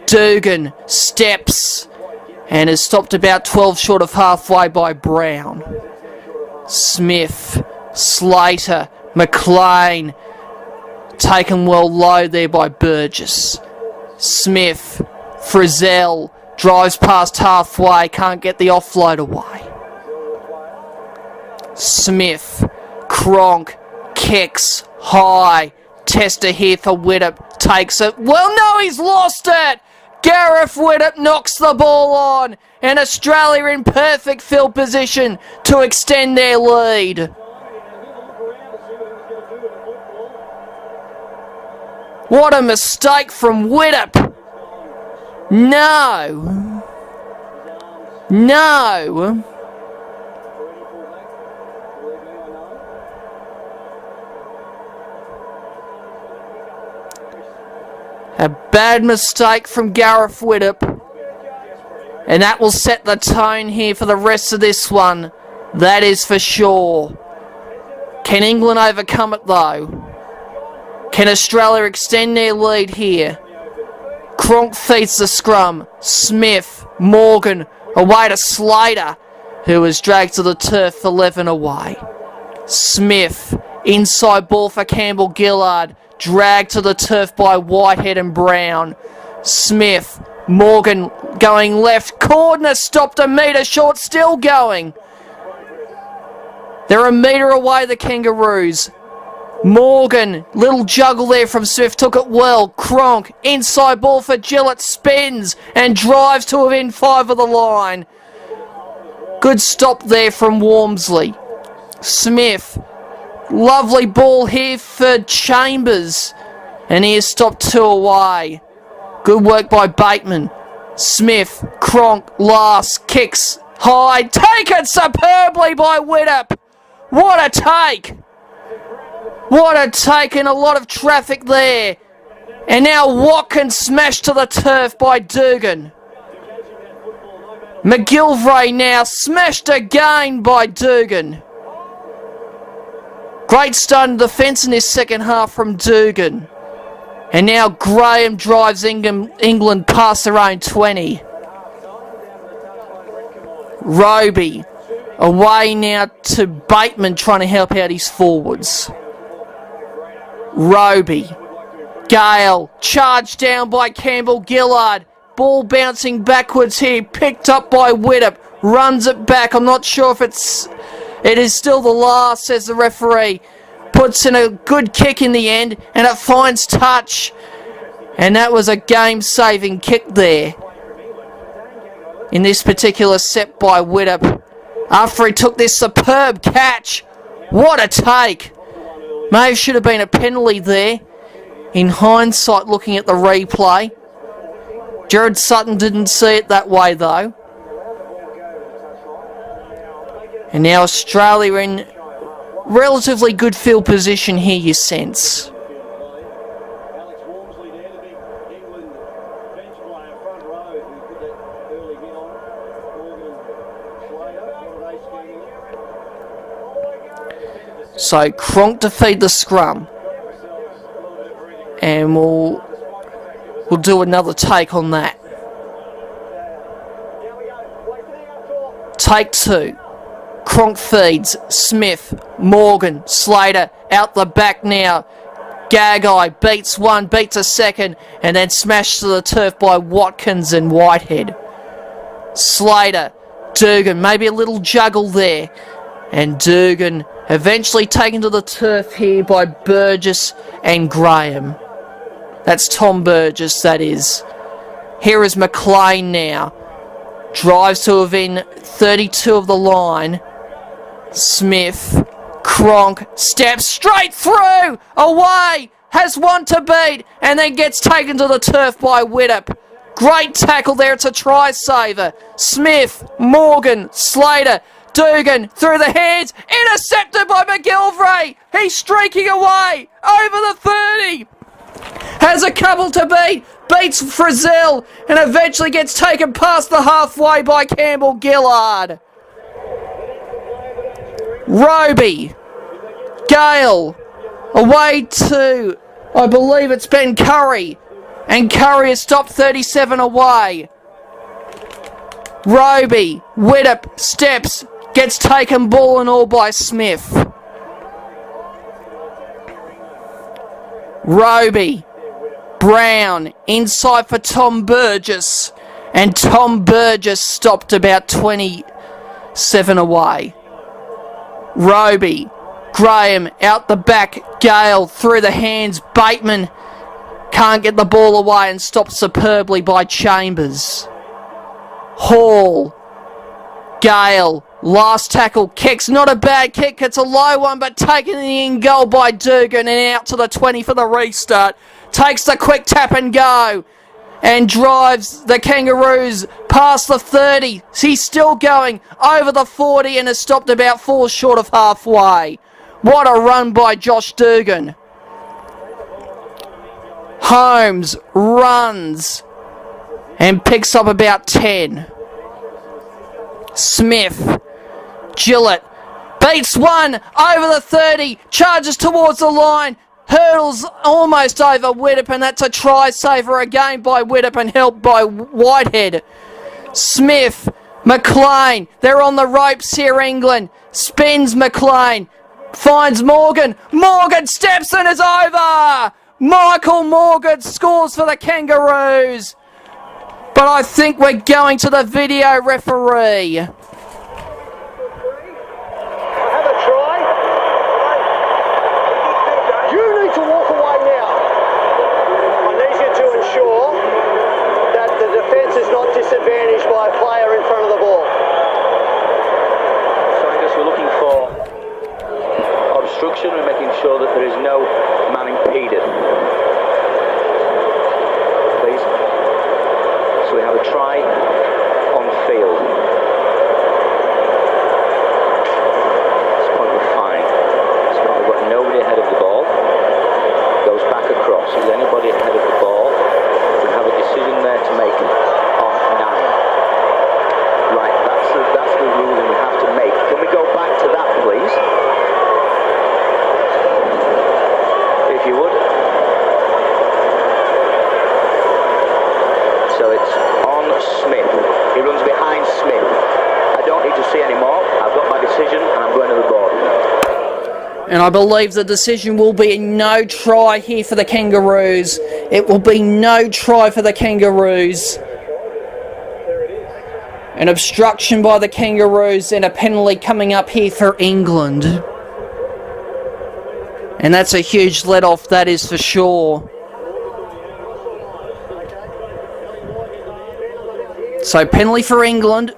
Dugan, steps, and is stopped about 12 short of halfway by Brown. Smith, Slater, McLean, taken well low there by Burgess. Smith, Frizzell, drives past halfway, can't get the offload away. Smith, Cronk, kicks, high, Tester here for Widdop, takes it, well no, he's lost it! Gareth Widdop knocks the ball on, and Australia in perfect field position to extend their lead. What a mistake from Widdop! No. A bad mistake from Gareth Widdop. And that will set the tone here for the rest of this one. That is for sure. Can England overcome it though? Can Australia extend their lead here? Cronk feeds the scrum. Smith, Morgan, away to Slater, who is dragged to the turf 11 away. Smith, inside ball for Campbell Gillard, dragged to the turf by Whitehead and Brown. Smith, Morgan going left, Cordner stopped a metre short, still going. They're a metre away, the Kangaroos. Morgan, little juggle there from Smith, took it well. Cronk, inside ball for Gillett, spins and drives to within 5 of the line. Good stop there from Wormsley. Smith, lovely ball here for Chambers, and he has stopped 2 away. Good work by Bateman. Smith, Cronk, last, kicks, high, taken superbly by Widdop. What a take! What a take, and a lot of traffic there. And now Watkins smashed to the turf by Dugan. McGilvray now smashed again by Dugan. Great start in defence in this second half from Dugan. And now Graham drives England past their own 20. Roby away now to Bateman trying to help out his forwards. Roby. Gale charged down by Campbell Gillard. Ball bouncing backwards here. Picked up by Widdop. Runs it back. I'm not sure if it is still the last, says the referee. Puts in a good kick in the end, and it finds touch. And that was a game-saving kick there in this particular set by Widdop. After he took this superb catch. What a take. Maybe should have been a penalty there. In hindsight, looking at the replay. Jared Sutton didn't see it that way, though. And now Australia in relatively good field position here, you sense. So Cronk to feed the scrum. And we'll do another take on that. Take two. Cronk feeds. Smith, Morgan, Slater out the back now. Gagai beats one, beats a second, and then smashed to the turf by Watkins and Whitehead. Slater, Dugan, maybe a little juggle there. And Dugan eventually taken to the turf here by Burgess and Graham. That's Tom Burgess, that is. Here is McLean now. Drives to within 32 of the line. Smith, Cronk, steps straight through, away, has one to beat, and then gets taken to the turf by Widdop. Great tackle there, it's a try saver. Smith, Morgan, Slater, Dugan through the hands, intercepted by McGilvray. He's streaking away, over the 30. Has a couple to beat, beats Frizzell, and eventually gets taken past the halfway by Campbell Gillard. Roby, Gale, away to, I believe it's Ben Curry, and Curry has stopped 37 away. Roby, Widdop, steps, gets taken ball and all by Smith. Roby, Brown, inside for Tom Burgess, and Tom Burgess stopped about 27 away. Roby, Graham out the back, Gale through the hands, Bateman can't get the ball away and stopped superbly by Chambers. Hall, Gale, last tackle, kicks, not a bad kick, it's a low one but taken in goal by Dugan and out to the 20 for the restart. Takes the quick tap and go and drives the Kangaroos past the 30. He's still going over the 40 and has stopped about 4 short of halfway. What a run by Josh Dugan. Holmes runs and picks up about 10. Smith, Gillett, beats one over the 30, charges towards the line, hurdles almost over Widdop, and that's a try saver again by Widdop and helped by Whitehead. Smith, McLean, they're on the ropes here, England. Spins McLean, finds Morgan. Morgan steps and is over. Michael Morgan scores for the Kangaroos. But I think we're going to the video referee. Have a try. You need to walk away now. I need you to ensure that the defence is not disadvantaged by a player in front of the ball. So I guess we're looking for obstruction and making sure that there is no man impeded. Please. So we have a try on field. And I believe the decision will be no try here for the Kangaroos. It will be no try for the Kangaroos. An obstruction by the Kangaroos and a penalty coming up here for England. And that's a huge let-off, that is for sure. So penalty for England.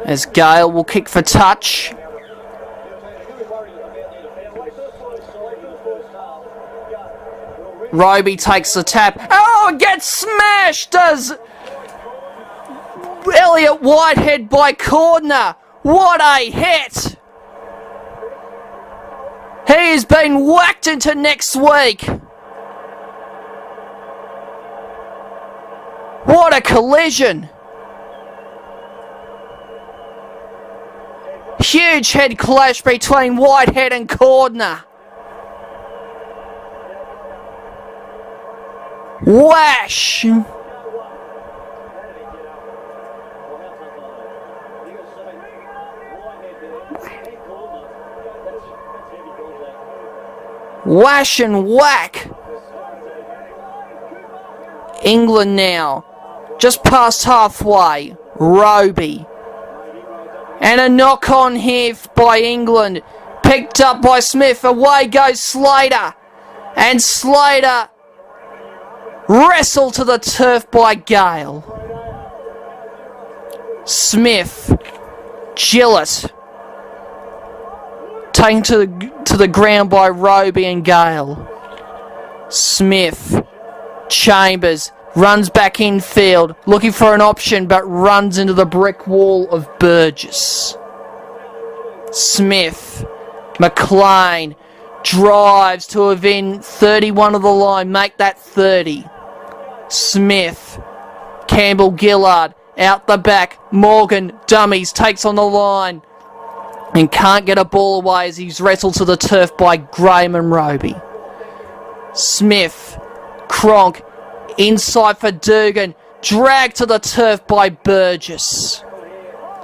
As Gale will kick for touch. Roby takes the tap. Oh, it gets smashed! Does Elliot Whitehead by Cordner. What a hit! He has been whacked into next week. What a collision! Huge head clash between Whitehead and Cordner. Whash! Wash and whack. England now. Just past halfway. Roby. And a knock on here by England. Picked up by Smith. Away goes Slater. And Slater wrestled to the turf by Gale. Smith. Gillett. Taken to the ground by Roby and Gale. Smith. Chambers. Runs back infield, looking for an option, but runs into the brick wall of Burgess. Smith. McLean. Drives to within 31 of the line. Make that 30. Smith. Campbell Gillard. Out the back. Morgan. Dummies. Takes on the line. And can't get a ball away as he's wrestled to the turf by Graham and Roby. Smith. Cronk. Inside for Dugan. Dragged to the turf by Burgess.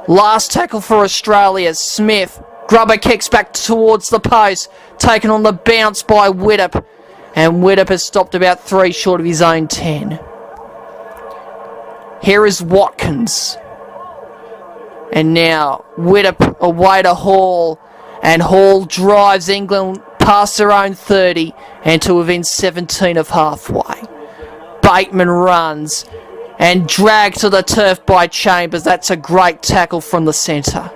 Last tackle for Australia. Smith. Grubber kicks back towards the post. Taken on the bounce by Widdop. And Widdop has stopped about 3 short of his own 10. Here is Watkins. And now Widdop away to Hall. And Hall drives England past their own 30 and to within 17 of halfway. Bateman runs and dragged to the turf by Chambers. That's a great tackle from the centre.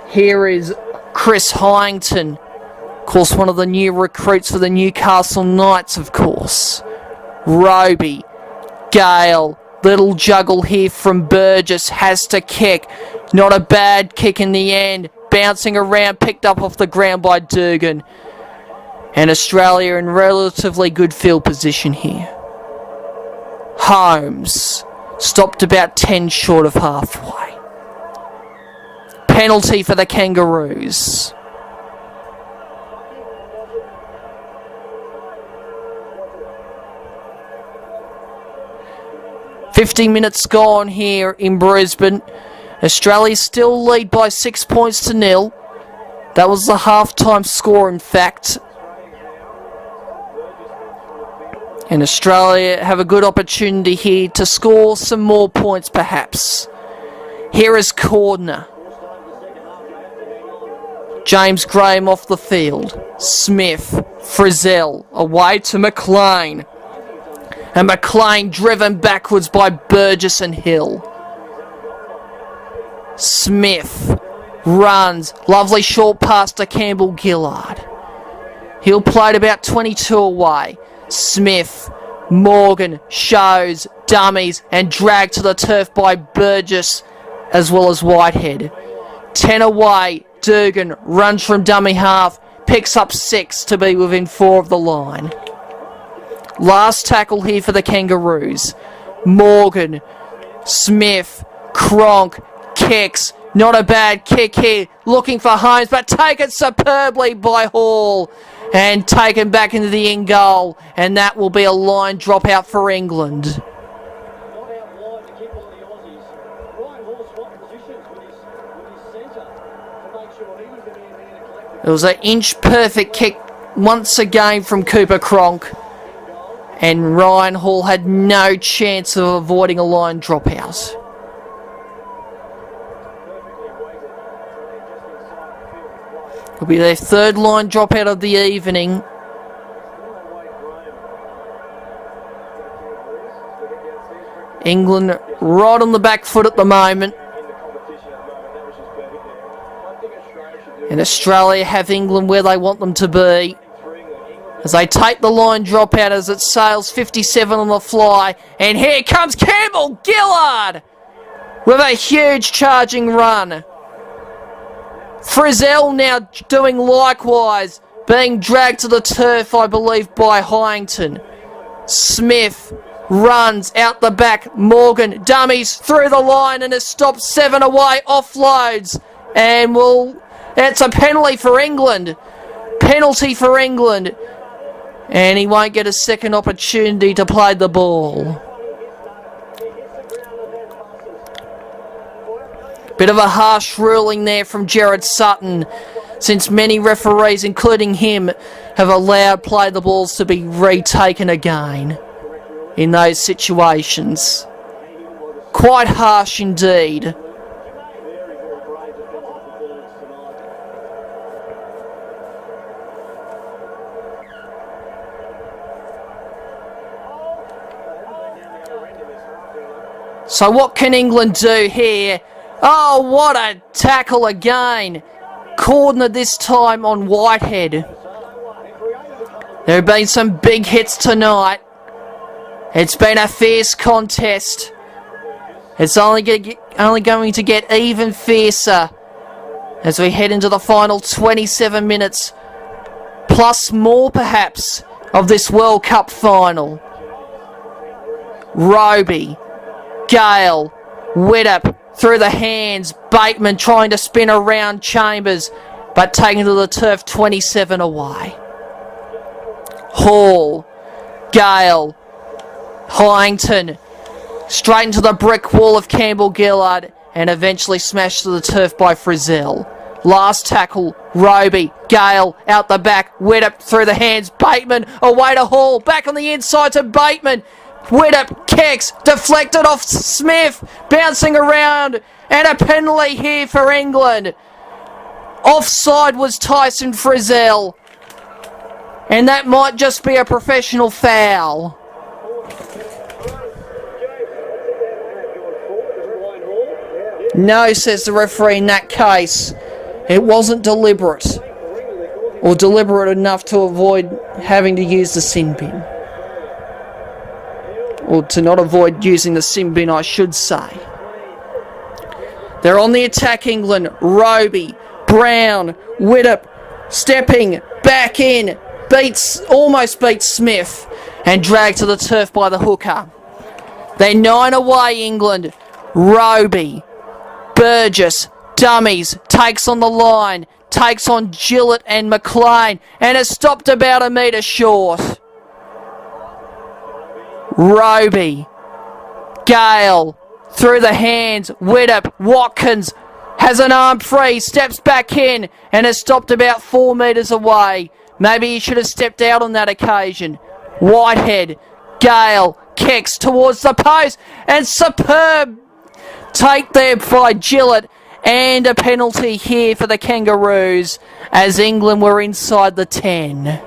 Here is Chris Hyington. Of course, one of the new recruits for the Newcastle Knights, of course. Roby. Gale. Little juggle here from Burgess. Has to kick. Not a bad kick in the end. Bouncing around. Picked up off the ground by Dugan. And Australia in relatively good field position here. Holmes. Stopped about 10 short of halfway. Penalty for the Kangaroos. "50 minutes gone here in Brisbane. Australia still lead by 6 points to 0. That was the half-time score, in fact. And Australia have a good opportunity here to score some more points, perhaps. Here is Cordner. James Graham off the field. Smith. Frizzell. Away to McLean. And McLean driven backwards by Burgess and Hill. Smith. Runs. Lovely short pass to Campbell Gillard. Hill played about 22 away. Smith, Morgan, shows, dummies, and dragged to the turf by Burgess as well as Whitehead. 10 away, Dugan runs from dummy half, picks up 6 to be within 4 of the line. Last tackle here for the Kangaroos. Morgan, Smith, Cronk, kicks, Not a bad kick here, looking for Holmes, but taken superbly by Hall and taken back into the in goal, and that will be a line drop out for England. It was an inch perfect kick once again from Cooper Cronk, and Ryan Hall had no chance of avoiding a line dropout. It'll be their third line dropout of the evening. England right on the back foot at the moment. And Australia have England where they want them to be. As they take the line dropout as it sails 57 on the fly. And here comes Campbell Gillard with a huge charging run. Frizzell now doing likewise, being dragged to the turf, I believe, by Hyington. Smith runs out the back. Morgan dummies through the line and has stopped 7 away, offloads. And it's a penalty for England. Penalty for England. And he won't get a second opportunity to play the ball. Bit of a harsh ruling there from Gerard Sutton, since many referees, including him, have allowed play the balls to be retaken again in those situations. Quite harsh indeed. So what can England do here? Oh, what a tackle again. Cordner this time on Whitehead. There have been some big hits tonight. It's been a fierce contest. It's only going to get even fiercer as we head into the final 27 minutes, plus more perhaps, of this World Cup final. Roby, Gale, Widdop through the hands. Bateman trying to spin around Chambers, but taken to the turf 27 away. Hall, Gale, Hyington, straight into the brick wall of Campbell Gillard, and eventually smashed to the turf by Frizzell. Last tackle, Roby, Gale out the back, Widdop through the hands, Bateman away to Hall, back on the inside to Bateman. Widdop kicks, deflected off Smith, bouncing around, and a penalty here for England. Offside was Tyson Frizzell, and that might just be a professional foul. No, says the referee in that case. It wasn't deliberate, or deliberate enough to avoid having to use the sin bin. Or to not avoid using the sin bin, I should say. They're on the attack, England. Roby, Brown, Widdop, stepping back in, almost beats Smith, and dragged to the turf by the hooker. They're 9 away, England. Roby, Burgess, dummies, takes on the line, takes on Gillett and McLean, and has stopped about a metre short. Roby, Gale, through the hands, Widdop, Watkins, has an arm free, steps back in, and has stopped about 4 metres away. Maybe he should have stepped out on that occasion. Whitehead, Gale, kicks towards the post, and superb take there by Gillett, and a penalty here for the Kangaroos, as England were inside the 10.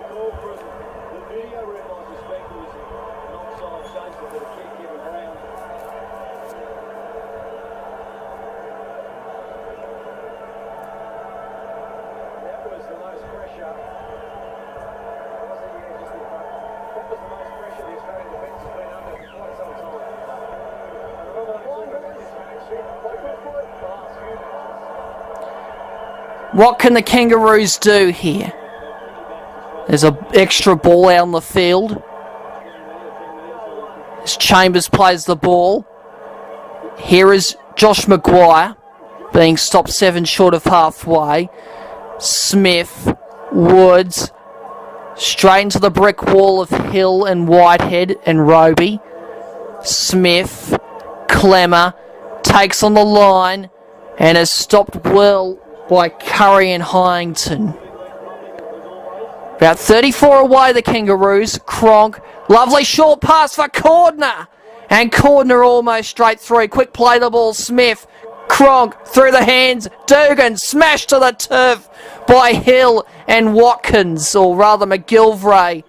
What can the Kangaroos do here? There's an extra ball out on the field. As Chambers plays the ball. Here is Josh Maguire. being stopped 7 short of halfway. Smith, Woods, straight into the brick wall of Hill and Whitehead and Roby. Smith, Clemmer, takes on the line and is stopped well by Curry and Hyington. About 34 away, the Kangaroos. Cronk, lovely short pass for Cordner. And Cordner almost straight through. Quick play the ball, Smith. Cronk through the hands. Dugan smashed to the turf by Hill and Watkins, or rather McGilvray.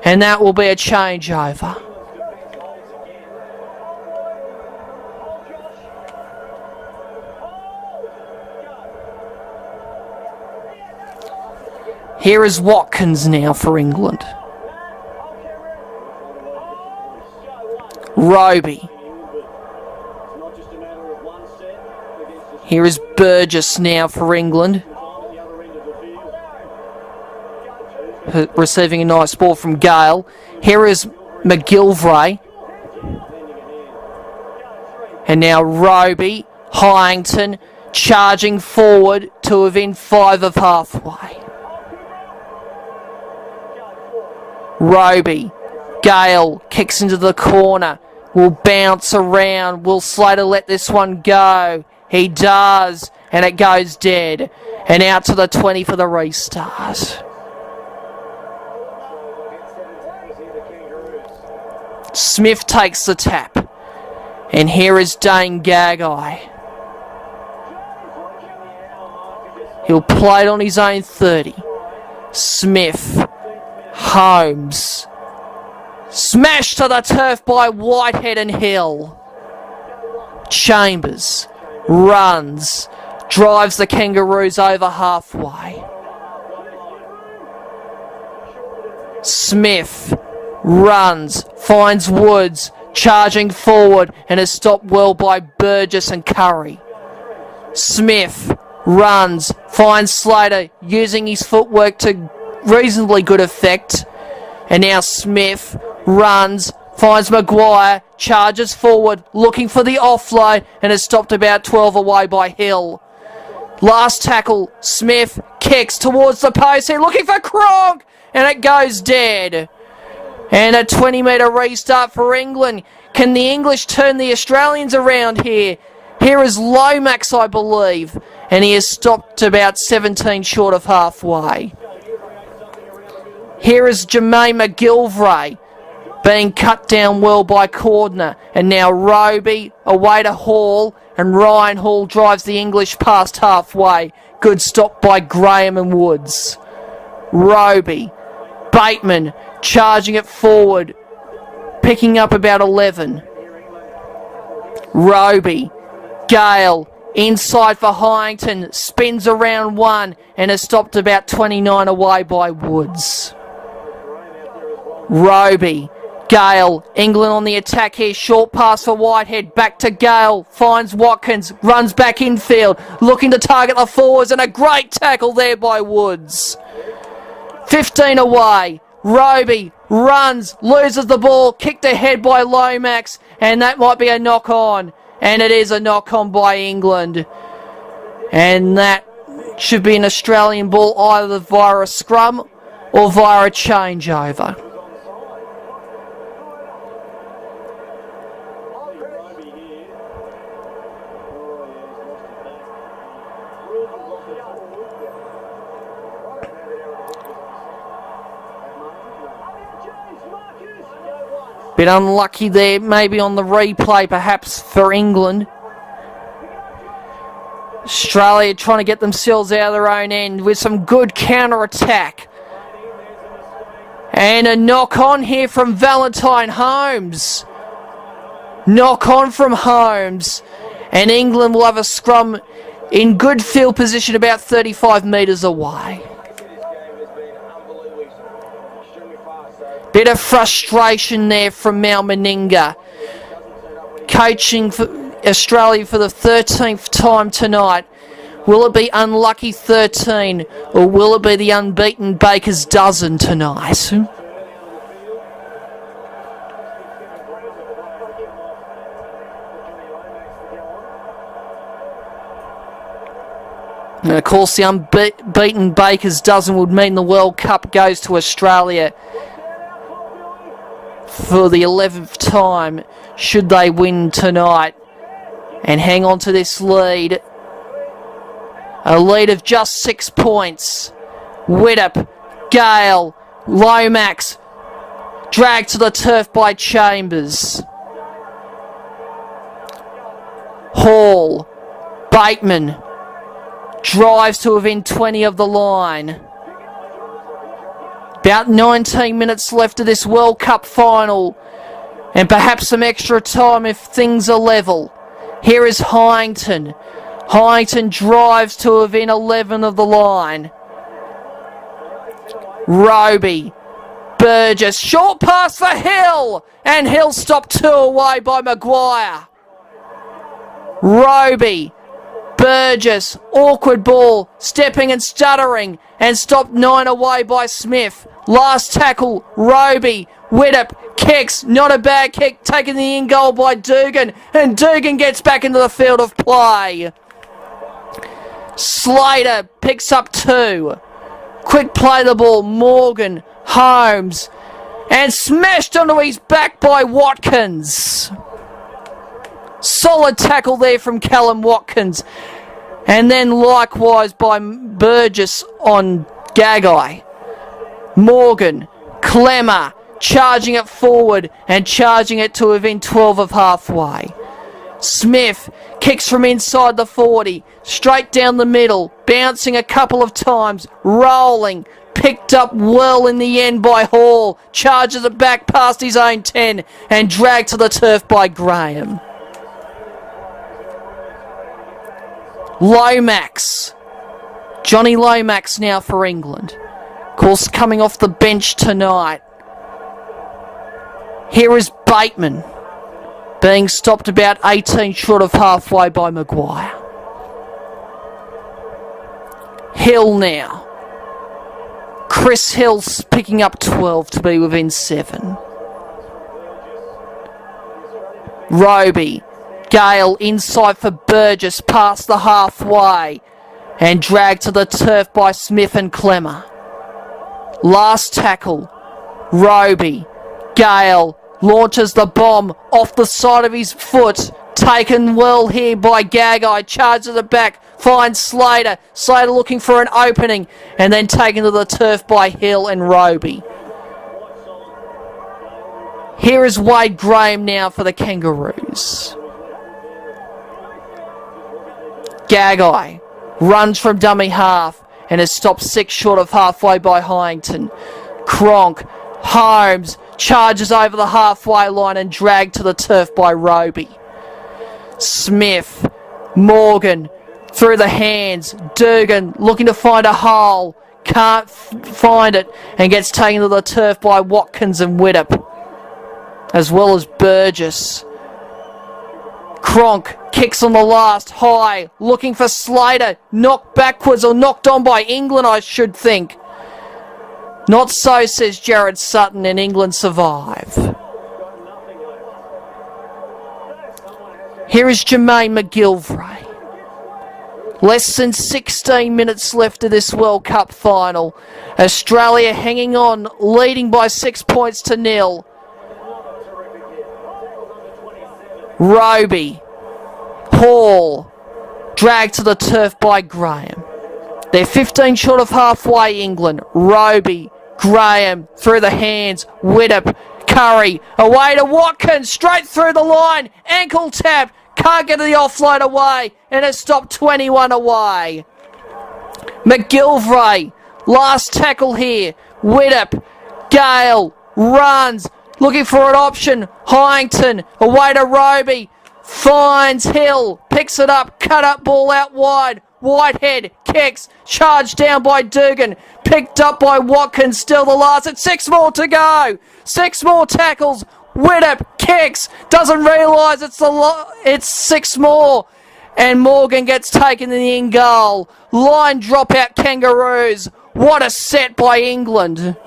And that will be a changeover. Here is Watkins now for England. Roby. Here is Burgess now for England. Receiving a nice ball from Gale. Here is McGilvray. And now Roby, Hyington, charging forward to within 5 of halfway. Roby, Gale kicks into the corner, will bounce around, will Slater let this one go? He does, and it goes dead, and out to the 20 for the restart. Smith takes the tap, and here is Dane Gagai. He'll play it on his own 30. Smith, Holmes, smashed to the turf by Whitehead and Hill. Chambers runs, drives the Kangaroos over halfway. Smith runs, finds Woods, charging forward, and is stopped well by Burgess and Curry. Smith runs, finds Slater, using his footwork to reasonably good effect. And now Smith runs, finds Maguire, charges forward, looking for the offload, and is stopped about 12 away by Hill. Last tackle, Smith kicks towards the post here, looking for Cronk, and it goes dead. And a 20-metre restart for England. Can the English turn the Australians around here? Here is Lomax, I believe, and he is stopped about 17 short of halfway. Here is Jermaine McGilvray being cut down well by Cordner. And now Roby away to Hall, and Ryan Hall drives the English past halfway. Good stop by Graham and Woods. Roby, Bateman charging it forward, picking up about 11. Roby, Gale, inside for Hyington, spins around 1 and is stopped about 29 away by Woods. Roby, Gale, England on the attack here, short pass for Whitehead, back to Gale, finds Watkins, runs back infield, looking to target the forwards, and a great tackle there by Woods. 15 away, Roby runs, loses the ball, kicked ahead by Lomax, and that might be a knock on, and it is a knock on by England. And that should be an Australian ball either via a scrum or via a changeover. Bit unlucky there, maybe on the replay perhaps for England. Australia trying to get themselves out of their own end with some good counter-attack. And a knock-on here from Valentine Holmes. Knock-on from Holmes. And England will have a scrum in good field position about 35 metres away. Bit of frustration there from Mal Meninga. Coaching for Australia for the 13th time tonight. Will it be unlucky 13 or will it be the unbeaten Baker's dozen tonight? And of course, the unbeaten Baker's dozen would mean the World Cup goes to Australia for the 11th time, should they win tonight and hang on to this lead. A lead of just 6 points. Widdop, Gale, Lomax, dragged to the turf by Chambers. Hall, Bateman, drives to within 20 of the line. About 19 minutes left of this World Cup final, and perhaps some extra time if things are level. Here is Hyington. Hyington drives to within 11 of the line. Roby, Burgess, short pass for Hill, and Hill stopped 2 away by Maguire. Roby, Burgess, awkward ball, stepping and stuttering, and stopped 9 away by Smith. Last tackle, Roby, Widdop, kicks, not a bad kick, taking the in goal by Dugan, and Dugan gets back into the field of play. Slater picks up 2. Quick play the ball, Morgan, Holmes, and smashed onto his back by Watkins. Solid tackle there from Callum Watkins. And then likewise by Burgess on Gagai. Morgan, Clemmer, charging it forward and charging it to within 12 of halfway. Smith kicks from inside the 40, straight down the middle, bouncing a couple of times, rolling, picked up well in the end by Hall, charges it back past his own 10 and dragged to the turf by Graham. Lomax. Johnny Lomax now for England. Of course, coming off the bench tonight. Here is Bateman, being stopped about 18 short of halfway by Maguire. Hill now. Chris Hill's picking up 12 to be within 7. Roby, Gale inside for Burgess, past the halfway, and dragged to the turf by Smith and Clemmer. Last tackle, Roby, Gale launches the bomb off the side of his foot, taken well here by Gagai, charges it back, finds Slater, Slater looking for an opening, and then taken to the turf by Hill and Roby. Here is Wade Graham now for the Kangaroos. Gagai runs from dummy half and is stopped 6 short of halfway by Hyington. Cronk, Holmes, charges over the halfway line and dragged to the turf by Roby. Smith, Morgan, through the hands, Dugan looking to find a hole, can't find it, and gets taken to the turf by Watkins and Widdop, as well as Burgess. Cronk kicks on the last, high, looking for Slater, knocked backwards or knocked on by England, I should think. Not so, says Jared Sutton, and England survive. Here is Jermaine McGilvray. Less than 16 minutes left of this World Cup final. Australia hanging on, leading by 6 points to 0. Roby, Hall, dragged to the turf by Graham. They're 15 short of halfway, England. Roby, Graham, through the hands, Widdop, Curry, away to Watkins, straight through the line, ankle tap, can't get the offload away, and it's stopped 21 away. McGilvray, last tackle here, Widdop, Gale, runs, looking for an option, Hyington, away to Roby, finds Hill, picks it up, cut up ball out wide, Whitehead kicks, charged down by Dugan, picked up by Watkins, still the last, it's 6 more to go, 6 more tackles, Widdop kicks, doesn't realise it's 6 more, and Morgan gets taken in the in goal. Line dropout Kangaroos, what a set by England.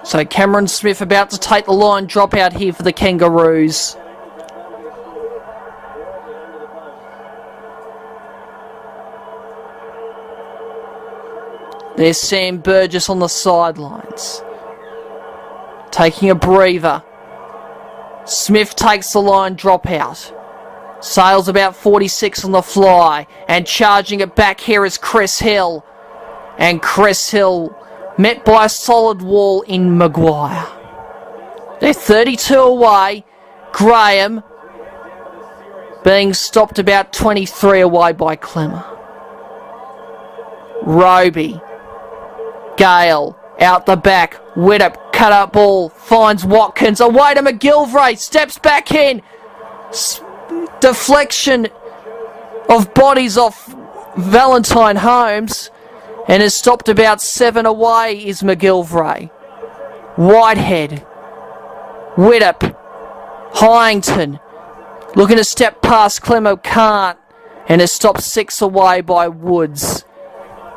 So Cameron Smith about to take the line drop out here for the Kangaroos. There's Sam Burgess on the sidelines, taking a breather. Smith takes the line drop out. Sails about 46 on the fly, and charging it back here is Chris Hill. And Chris Hill met by a solid wall in Maguire. They're 32 away. Graham being stopped about 23 away by Clemmer. Roby. Gale out the back. Widdop cut up ball. Finds Watkins. Away to McGilvray. Steps back in. Deflection of bodies off Valentine Holmes. And is stopped about 7 away is McGilvray. Whitehead. Widdop. Hyington. Looking to step past Clemmer, can't. And is stopped 6 away by Woods.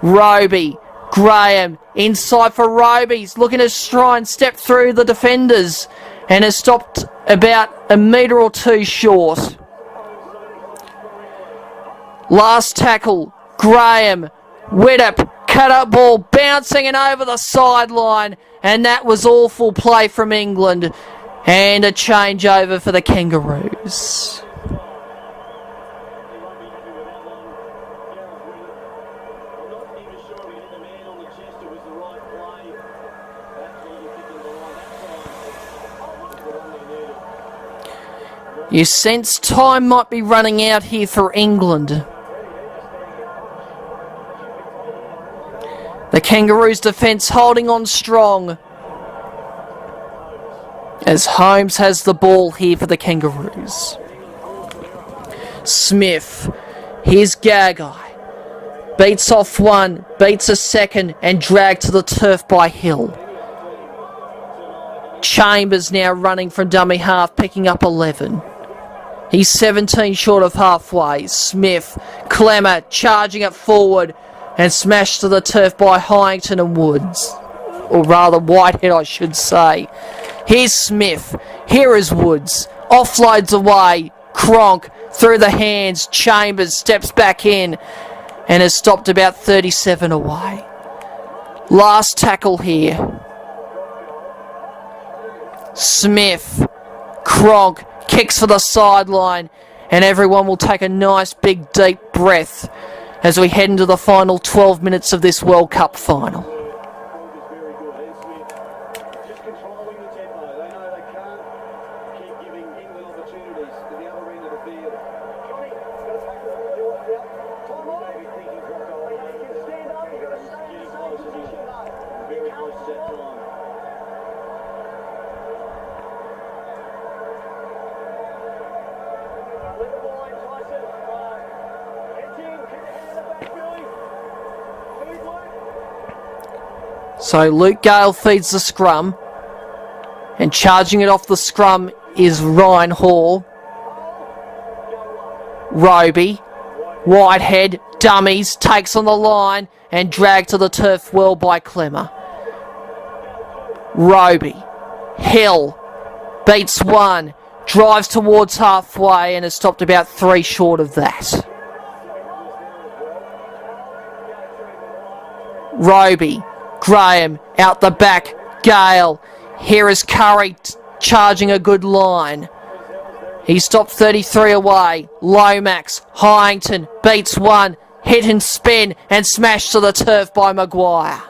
Roby. Graham. Inside for Roby's. Looking to try and step through the defenders. And is stopped about a metre or two short. Last tackle. Graham. Widdop. Cut up ball, bouncing and over the sideline, and that was awful play from England, and a changeover for the Kangaroos. You sense time might be running out here for England. The Kangaroos' defence holding on strong as Holmes has the ball here for the Kangaroos. Smith, here's Gagai. Beats off one, beats a second, and dragged to the turf by Hill. Chambers now running from dummy half, picking up 11. He's 17 short of halfway. Smith, Clemmer, charging it forward, and smashed to the turf by Hyington and Woods. Or rather, Whitehead, I should say. Here's Smith. Here is Woods. Offloads away. Cronk through the hands. Chambers steps back in and has stopped about 37 away. Last tackle here. Smith. Cronk kicks for the sideline, and everyone will take a nice big deep breath as we head into the final 12 minutes of this World Cup final. So Luke Gale feeds the scrum, and charging it off the scrum is Ryan Hall. Roby, Whitehead, dummies, takes on the line and dragged to the turf well by Clemmer. Roby, Hill, beats one, drives towards halfway and has stopped about 3 short of that. Roby, Graham, out the back, Gale. Here is Curry charging a good line. He stopped 33 away. Lomax, Hyington, beats one, hit and spin, and smashed to the turf by Maguire.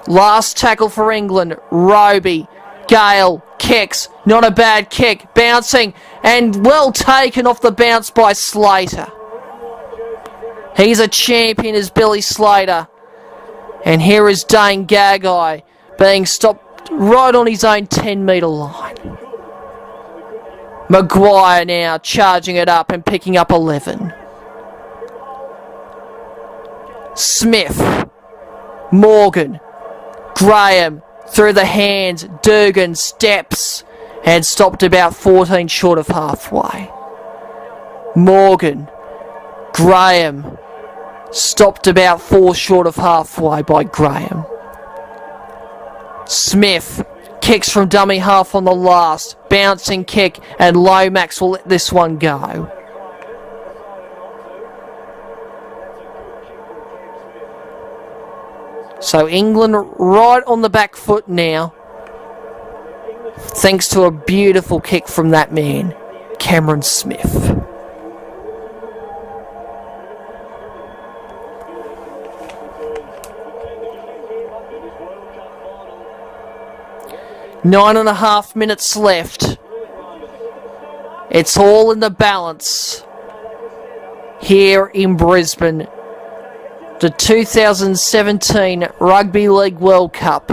Last tackle for England, Roby. Gale kicks, not a bad kick, bouncing, and well taken off the bounce by Slater. He's a champion, is Billy Slater. And here is Dane Gagai being stopped right on his own 10-metre line. Maguire now charging it up and picking up 11. Smith, Morgan, Graham through the hands, Durgan steps and stopped about 14 short of halfway. Morgan, Graham, Stopped about 4 short of halfway by Graham. Smith kicks from dummy half on the last. Bouncing kick, and Lomax will let this one go. So England right on the back foot now, thanks to a beautiful kick from that man, Cameron Smith. Nine and a half minutes left. It's all in the balance here in Brisbane. The 2017 Rugby League World Cup.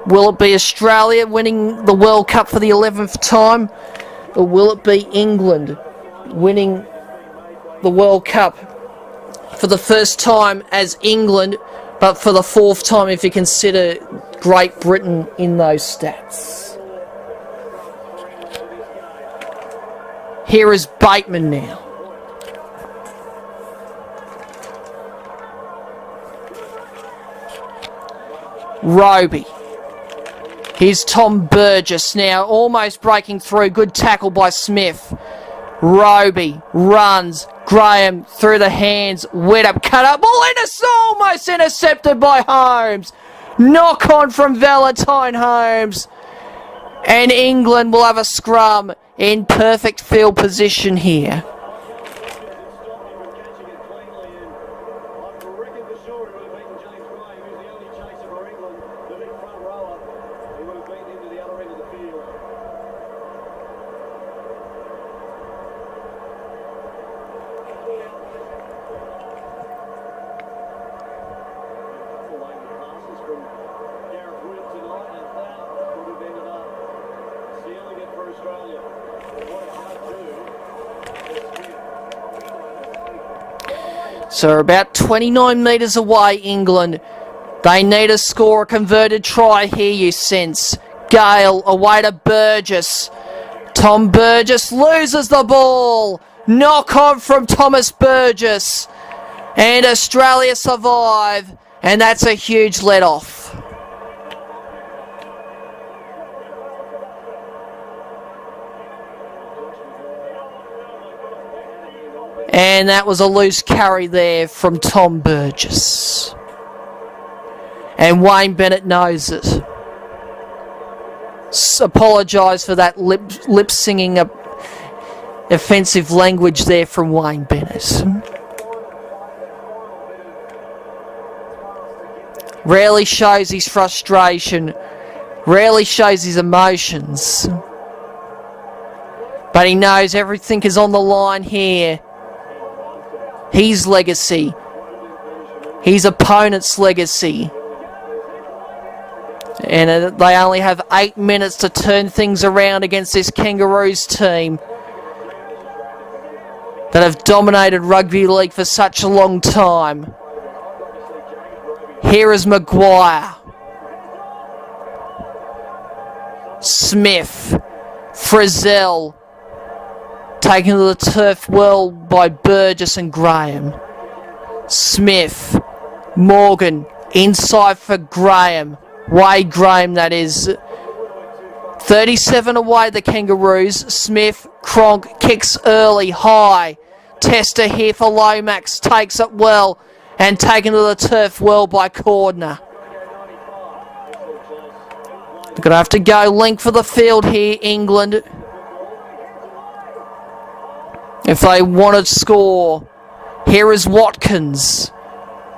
Will it be Australia winning the World Cup for the 11th time? Or will it be England winning the World Cup for the first time as England, but for the 4th time if you consider Great Britain in those stats? Here is Bateman now. Roby. Here's Tom Burgess now, almost breaking through. Good tackle by Smith. Roby runs. Graham through the hands. Wet up, cut up. Ball almost intercepted by Holmes. Knock on from Valentine Holmes. And England will have a scrum in perfect field position here. So about 29 metres away, England. They need to score a converted try here, you sense. Gale away to Burgess. Tom Burgess loses the ball. Knock on from Thomas Burgess. And Australia survive. And that's a huge let-off. And that was a loose carry there from Tom Burgess. And Wayne Bennett knows it. Apologise for that lip singing offensive language there from Wayne Bennett. Rarely shows his frustration. Rarely shows his emotions. But he knows everything is on the line here. His legacy. His opponent's legacy. And they only have 8 minutes to turn things around against this Kangaroos team that have dominated rugby league for such a long time. Here is Maguire. Smith. Frizzell. Taken to the turf well by Burgess and Graham. Smith. Morgan. Inside for Graham. Wade Graham, that is. 37 away, the Kangaroos. Smith. Cronk kicks early. High. Tester here for Lomax. Takes it well. And taken to the turf well by Cordner. They're going to have to go length for the field here, England, if they want to score. Here is Watkins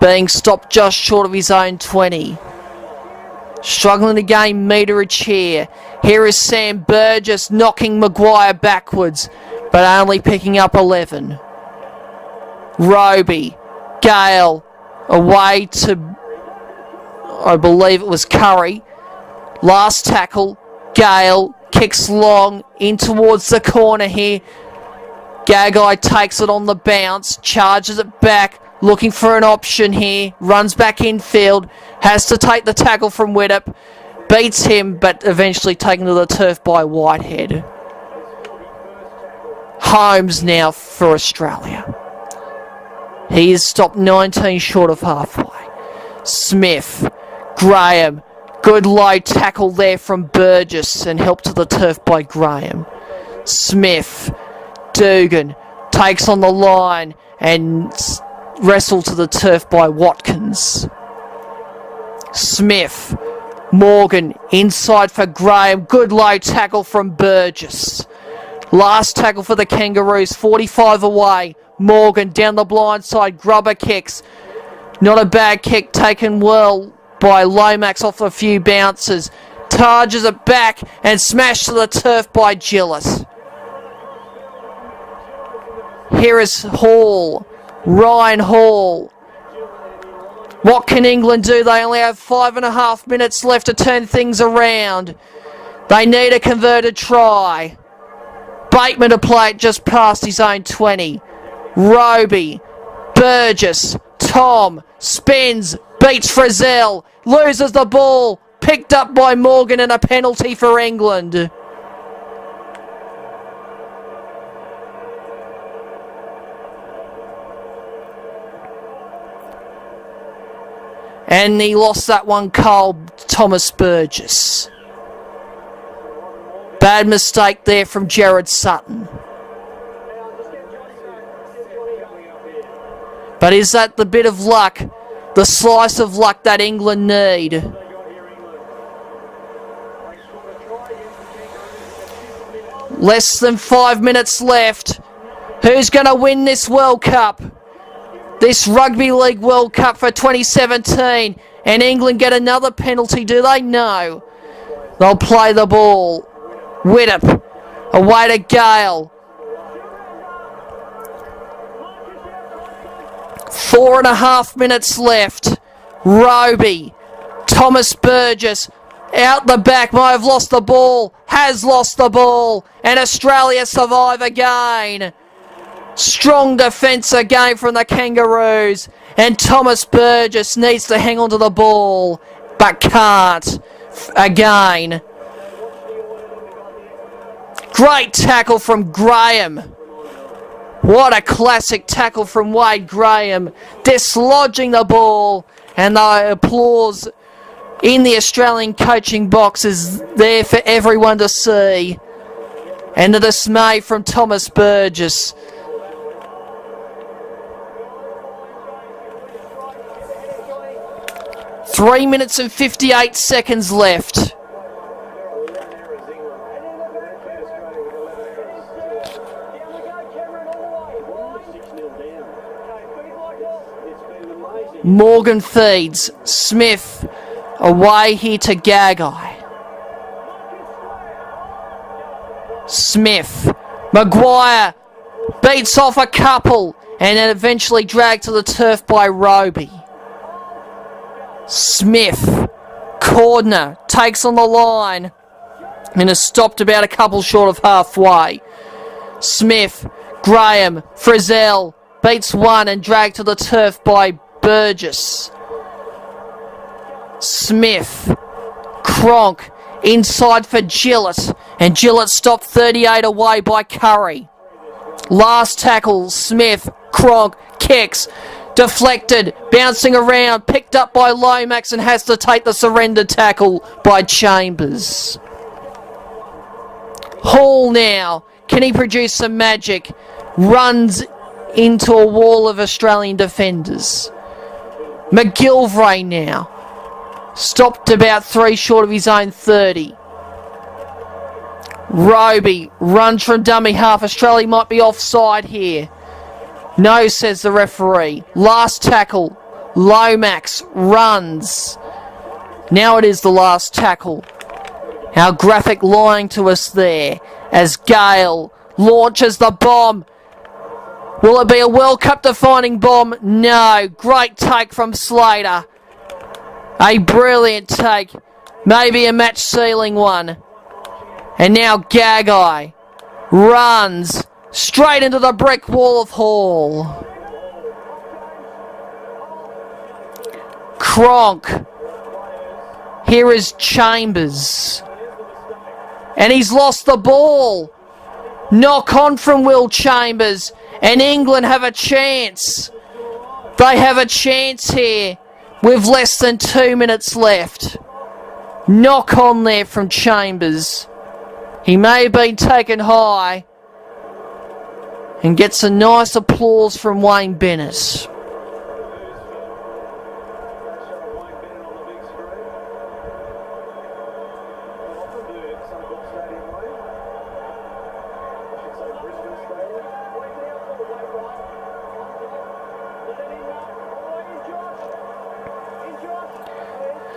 being stopped just short of his own 20. Struggling to gain meterage here. Here is Sam Burgess knocking Maguire backwards, but only picking up 11. Roby. Gale. Away to, I believe it was Curry. Last tackle. Gale kicks long in towards the corner here. Gagai takes it on the bounce, charges it back, looking for an option here, runs back infield, has to take the tackle from Widdop, beats him, but eventually taken to the turf by Whitehead. Holmes now for Australia. He is stopped 19 short of halfway. Smith, Graham, good low tackle there from Burgess and helped to the turf by Graham. Smith, Dugan takes on the line and wrestled to the turf by Watkins. Smith, Morgan inside for Graham, good low tackle from Burgess. Last tackle for the Kangaroos, 45 away. Morgan down the blind side, grubber kicks. Not a bad kick, taken well by Lomax off a few bounces. Charges it back and smashed to the turf by Gillett. Here is Hall, Ryan Hall. What can England do? They only have 5.5 minutes left to turn things around. They need a converted try. Bateman to play it just past his own 20. Roby, Burgess, Tom, spins, beats Frizzell, loses the ball, picked up by Morgan and a penalty for England. And he lost that one cold, Thomas Burgess. Bad mistake there from Jared Sutton. But is that the bit of luck, the slice of luck that England need? Less than 5 minutes left. Who's going to win this World Cup? This Rugby League World Cup for 2017. And England get another penalty, do they? No. They'll play the ball. Widdop, away to Gale. 4.5 minutes left. Roby, Thomas Burgess, out the back, might have lost the ball, has lost the ball, and Australia survive again. Strong defence again from the Kangaroos, and Thomas Burgess needs to hang on to the ball, but can't again. Great tackle from Graham. What a classic tackle from Wade Graham, dislodging the ball, and the applause in the Australian coaching box is there for everyone to see. And the dismay from Thomas Burgess. Three minutes and 58 seconds left. Morgan feeds. Smith away here to Gagai. Smith. Maguire beats off a couple and then eventually dragged to the turf by Roby. Smith. Cordner takes on the line and is stopped about a couple short of halfway. Smith. Graham. Frizzell beats one and dragged to the turf by Burgess. Smith. Cronk inside for Gillett, and Gillett stopped 38 away by Curry. Last tackle, Smith. Cronk kicks, deflected, bouncing around, picked up by Lomax and has to take the surrender tackle by Chambers. Hall now, can he produce some magic? Runs into a wall of Australian defenders. McGilvray now. Stopped about 3 short of his own 30. Roby runs from dummy half. Australia might be offside here. No, says the referee. Last tackle. Lomax runs. Now it is the last tackle. Our graphic lying to us there as Gale launches the bomb. Will it be a World Cup defining bomb? No. Great take from Slater. A brilliant take. Maybe a match sealing one. And now Gagai runs straight into the brick wall of Hall. Cronk. Here is Chambers. And he's lost the ball. Knock on from Will Chambers. And England have a chance. They have a chance here with less than 2 minutes left. Knock on there from Chambers. He may have been taken high and gets a nice applause from Wayne Bennett.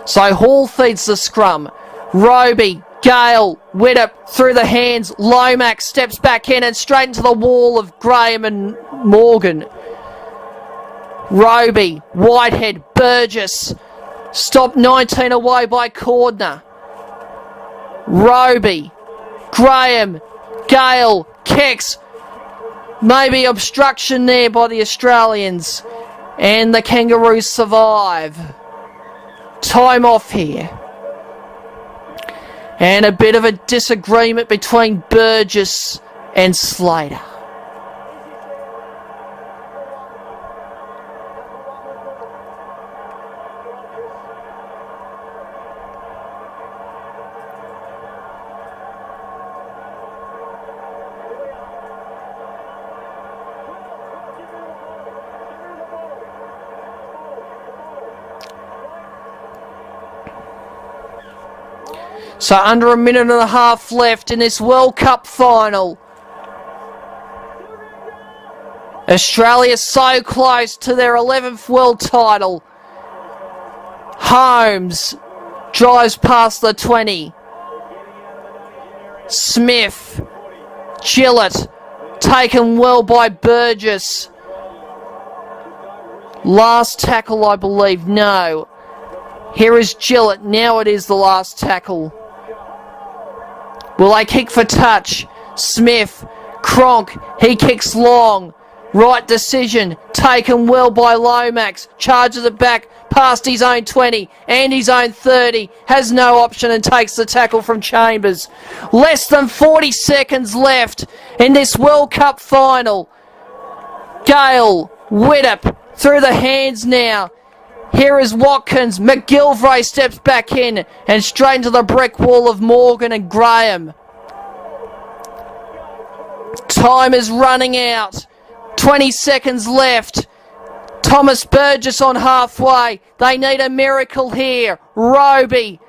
So Hall feeds the scrum. Roby, Gale, Widdop through the hands. Lomax steps back in and straight into the wall of Graham and Morgan. Roby, Whitehead, Burgess. Stopped 19 away by Cordner. Roby, Graham, Gale, Kex. Maybe obstruction there by the Australians. And the Kangaroos survive. Time off here. And a bit of a disagreement between Burgess and Slater. So under a minute and a half left in this World Cup final. Australia so close to their 11th world title. Holmes drives past the 20. Smith, Gillett, taken well by Burgess. Last tackle, I believe. No. Here is Gillett. Now it is the last tackle. Will they kick for touch? Smith, Cronk, he kicks long. Right decision, taken well by Lomax. Charges it back past his own 20 and his own 30. Has no option and takes the tackle from Chambers. Less than 40 seconds left in this World Cup final. Gale, Widdop, through the hands now. Here is Watkins. McGilvray steps back in and straight into the brick wall of Morgan and Graham. Time is running out. 20 seconds left. Thomas Burgess on halfway. They need a miracle here. Roby,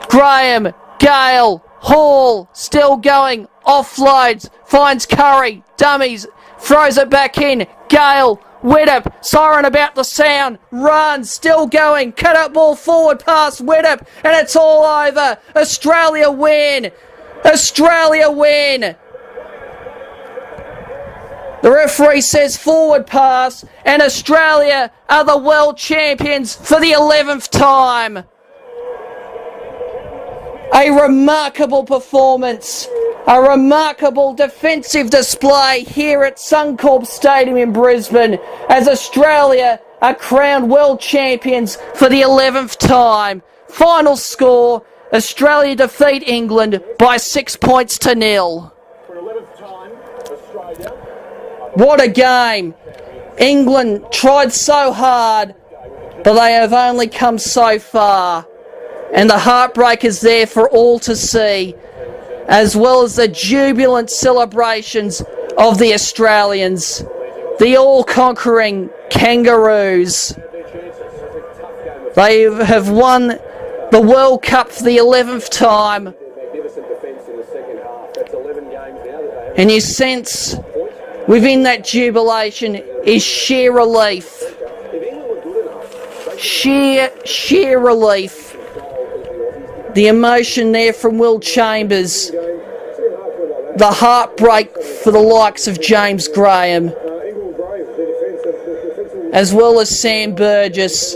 Graham, Gale, Hall, still going. Offloads, finds Curry, dummies, throws it back in. Gale, Widdop, siren about the sound, runs, still going, cut up ball forward past Widdop, and it's all over. Australia win. Australia win. The referee says forward pass, and Australia are the world champions for the 11th time. A remarkable performance, a remarkable defensive display here at Suncorp Stadium in Brisbane as Australia are crowned world champions for the 11th time. Final score, Australia defeat England by 6 points to 0. What a game. England tried so hard, but they have only come so far. And the heartbreak is there for all to see, as well as the jubilant celebrations of the Australians, the all-conquering Kangaroos. They have won the World Cup for the 11th time. And you sense within that jubilation is sheer relief. Sheer relief. The emotion there from Will Chambers. The heartbreak for the likes of James Graham. As well as Sam Burgess.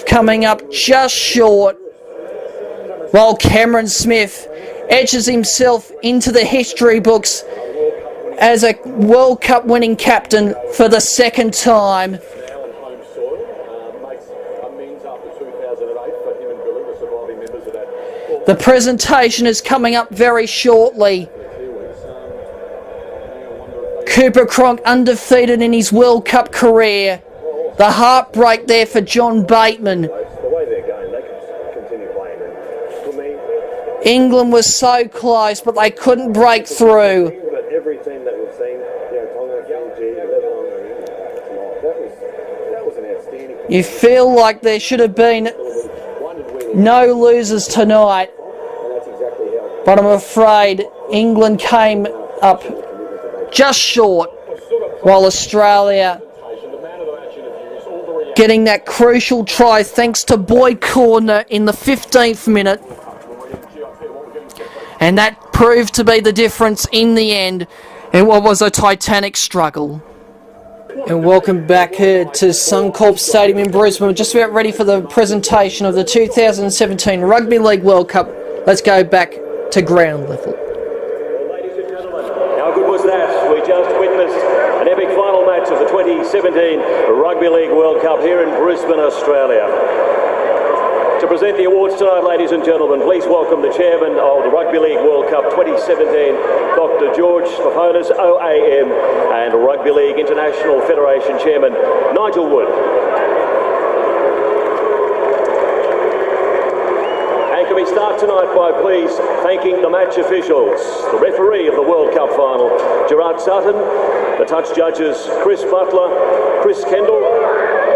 Coming up just short. While Cameron Smith etches himself into the history books as a World Cup winning captain for the second time. The presentation is coming up very shortly. Cooper Cronk undefeated in his World Cup career. The heartbreak there for John Bateman. The way they're going, they can continue playing. And for me, England was so close, but they couldn't break through. but every team that we've seen, Tonga, Fiji, Lebanon, that was an outstanding. You feel like there should have been no losers tonight, but I'm afraid England came up just short, while Australia getting that crucial try thanks to Boyd Cordner in the 15th minute. And that proved to be the difference in the end in what was a titanic struggle. And welcome back here to Suncorp Stadium in Brisbane. We're just about ready for the presentation of the 2017 Rugby League World Cup. Let's go back to ground level. Ladies and gentlemen, how good was that? We just witnessed an epic final match of the 2017 Rugby League World Cup here in Brisbane, Australia. To present the awards tonight, ladies and gentlemen, please welcome the chairman of the Rugby League World Cup 2017, Dr. George Paponis, OAM, and Rugby League International Federation Chairman, Nigel Wood. And can we start tonight by please thanking the match officials, the referee of the World Cup final, Gerard Sutton, the touch judges, Chris Butler, Chris Kendall,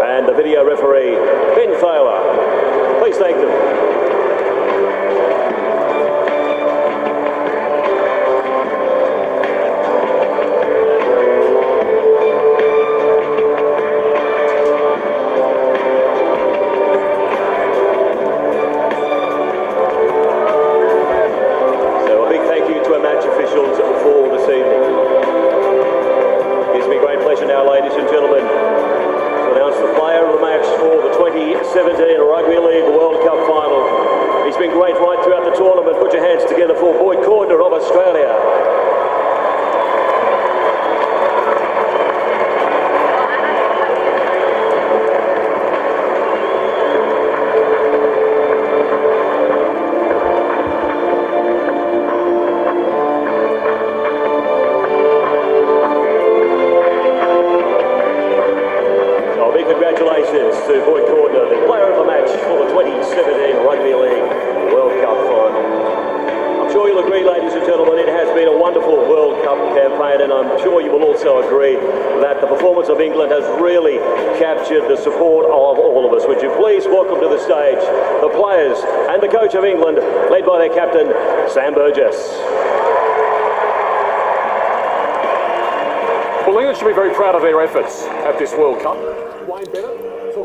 and the video referee, Ben Thaler. Please thank them. Well, England should be very proud of their efforts at this World Cup.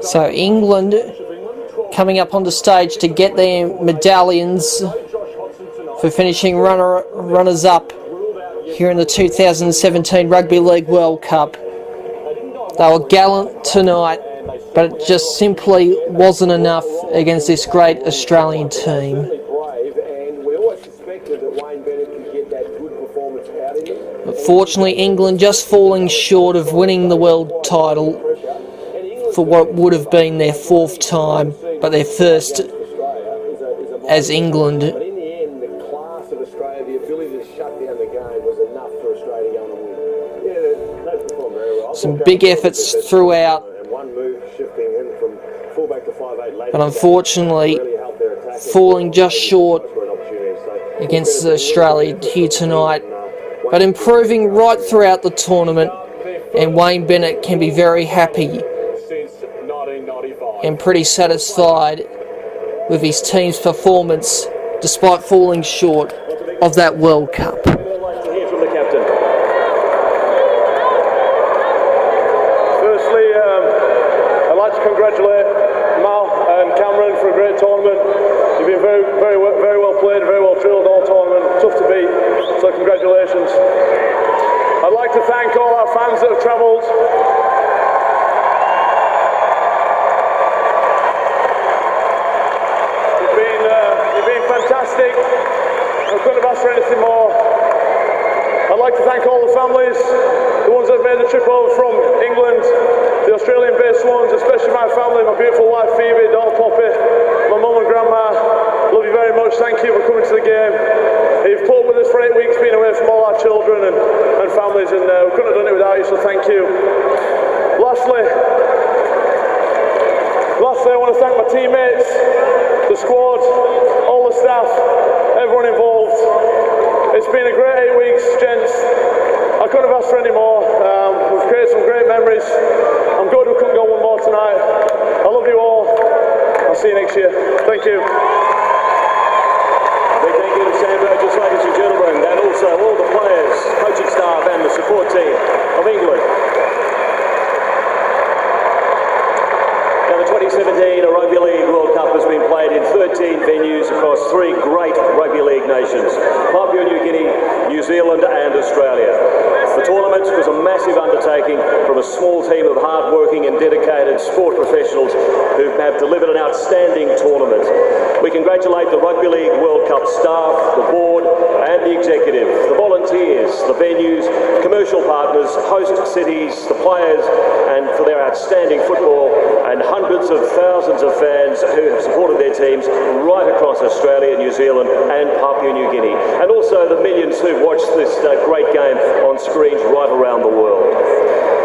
So England coming up on the stage to get their medallions for finishing runners-up here in the 2017 Rugby League World Cup. They were gallant tonight, but it just simply wasn't enough against this great Australian team. But fortunately, England just falling short of winning the world title for what would have been their fourth time, but their first as England. But in the end, the class of Australia, the ability to shut down the game was enough for Australia going to win. Yeah, they performed very well. Some big efforts throughout, And one move shifting in from fullback to 5'8", but unfortunately falling just short against Australia here tonight. But improving right throughout the tournament, and Wayne Bennett can be very happy and pretty satisfied with his team's performance despite falling short of that World Cup. I'd like to hear from the captain. Firstly, I'd like to congratulate Mal and Cameron for a great tournament. You've been very well played, very well drilled all tournament. Tough to beat, so congratulations. I'd like to thank all our fans that have travelled. You've been fantastic. I couldn't have asked for anything more. I'd like to thank all the families, the ones that have made the trip over from England, the Australian-based ones, especially my family, my beautiful wife Phoebe, daughter Poppy, my mum and grandma. Love you very much. Thank you for coming to the game. You've put up with us for 8 weeks, being away from all our children and families, and we couldn't have done it without you, so thank you. Lastly, I want to thank my teammates, the squad, all the staff, everyone involved. It's been a great 8 weeks, gents. I couldn't have asked for any more. We've created some great memories. I'm good we couldn't go one more tonight. I love you all. I'll see you next year. Thank you. Big thank you to Sam Burgess, ladies and gentlemen, and also all the players, coaching staff and the support team of England. Now the 2017 Rugby League World Cup has been played in 13 venues across 3 great rugby league nations, Papua New Guinea, New Zealand and Australia. The tournament was a massive undertaking from a small team of hard-working and dedicated sport professionals who have delivered an outstanding tournament. We congratulate the Rugby League World Cup staff, the board and the executive, the volunteers, the venues, commercial partners, host cities, the players, and for their outstanding football, and hundreds of thousands of fans who have supported their teams right across Australia, New Zealand and Papua New Guinea, and also the millions who've watched this great game on screens right around the world.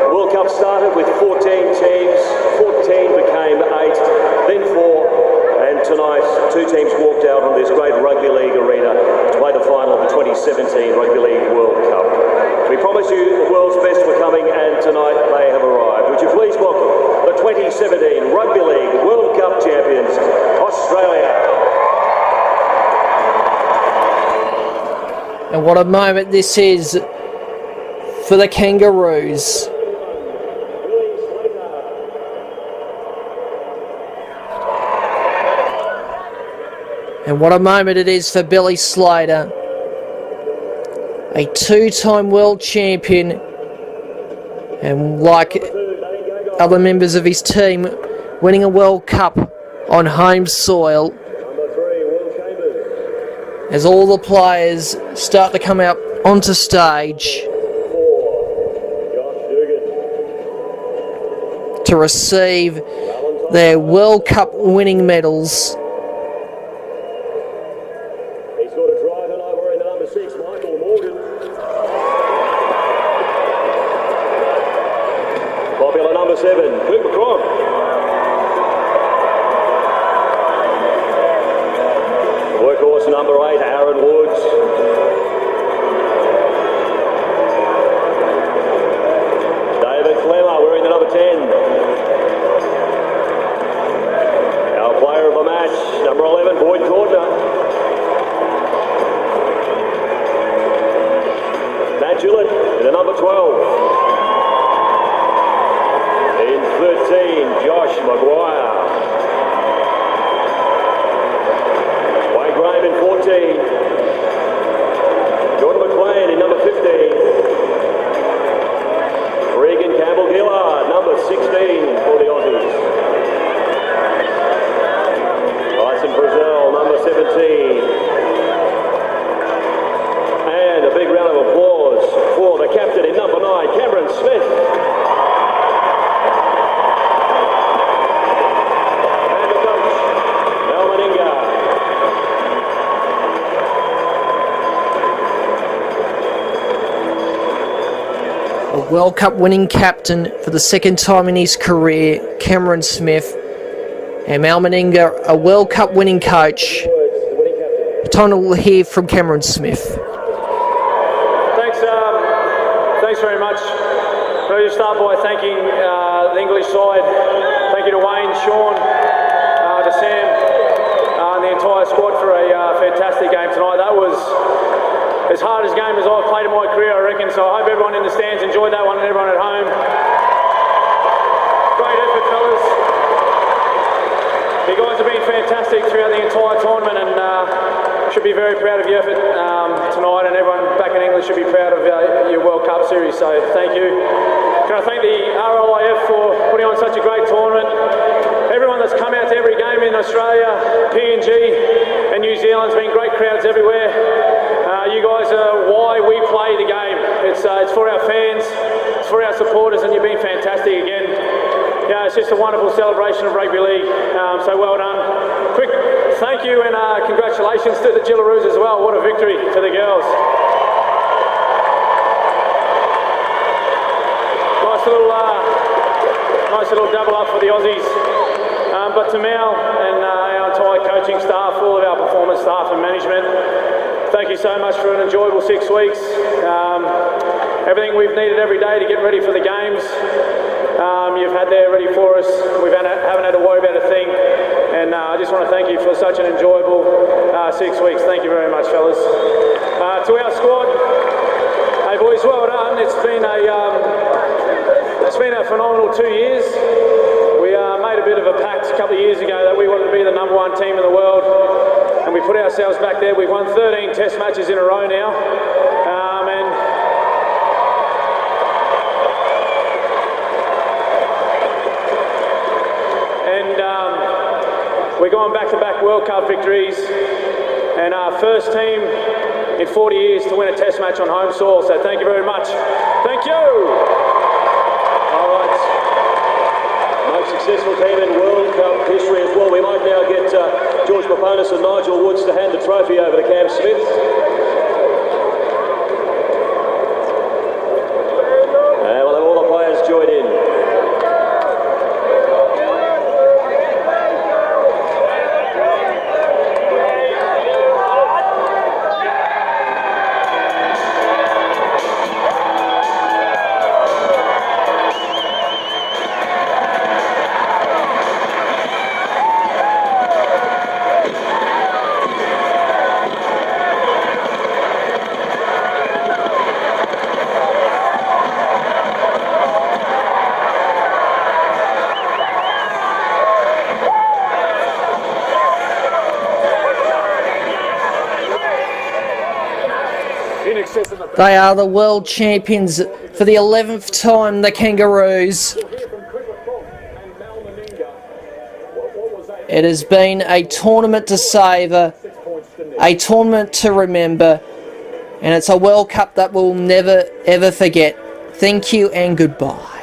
The World Cup started with 14 teams, 14 became 8, then 4, and tonight 2 teams walked out on this great rugby league arena to play the final of the 2017 Rugby League World Cup. We promise you the world's best were coming, and tonight they have arrived. Would you please welcome the 2017 Rugby League World Cup champions, Australia. And what a moment this is for the Kangaroos. And what a moment it is for Billy Slater, a 2-time world champion, and like other members of his team, winning a World Cup on home soil. As all the players start to come out onto stage to receive their World Cup winning medals. He's got a drive and over in the number 6, Michael Morgan. Popular number 7, Cooper Cronk. Workhorse number 8, Aaron Woods. David Clemmer wearing the number 10. Our player of the match, number 11, Boyd Cordner. Matt Gillett in the number 12. In 13, Josh Maguire. Wade Graham in 14. Jordan McLean in number 15. Regan Campbell-Gillard, number 16 for the Aussies. Tyson Frizzell, number 17. And a big round of applause for the captain in number 9, Cameron Smith. And the coach, Mel Meninga. A World Cup winning captain for the second time in his career, Cameron Smith. And Mal Meninga, a World Cup winning coach. Time to hear from Cameron Smith. Thanks very much. I'll just start by thanking the English side. Thank you to Wayne, Sean, to Sam, and the entire squad for a fantastic game tonight. That was as hard a game as I've played in my career, I reckon, so I hope everyone in the stands enjoyed that one and everyone at home. Great effort, fellas. You guys have been fantastic throughout the entire tournament, and should be very proud of your effort tonight, and everyone back in England should be proud of your World Cup series, so thank you. Can I thank the RLIF for putting on such a great tournament. Everyone that's come out to every game in Australia, PNG and New Zealand's been great crowds everywhere. You guys are why we play the game. It's for our fans, it's for our supporters, and you've been fantastic again. Yeah, it's just a wonderful celebration of rugby league, so well done. Quick thank you and congratulations to the Gillaroos as well. What a victory to the girls. Nice little double up for the Aussies. But to Mal and our entire coaching staff, all of our performance staff and management, thank you so much for an enjoyable 6 weeks. Everything we've needed every day to get ready for the games, you've had there ready for us. We haven't had to worry about a thing. And I just want to thank you for such an enjoyable 6 weeks. Thank you very much, fellas. To our squad, hey boys, well done. It's been a phenomenal 2 years. We made a bit of a pact a couple of years ago that we wanted to be the #1 team in the world, and we put ourselves back there. We've won 13 test matches in a row now, and we're going back-to-back World Cup victories, and our first team in 40 years to win a test match on home soil. So thank you very much. Thank you. All right. Most successful team in World Cup history as well. We might now get George Paponis and Nigel Woods to hand the trophy over to Cam Smith. And we'll have all the players join in. They are the world champions for the 11th time, the Kangaroos. It has been a tournament to savour, a tournament to remember, and it's a World Cup that we'll never ever forget. Thank you and goodbye.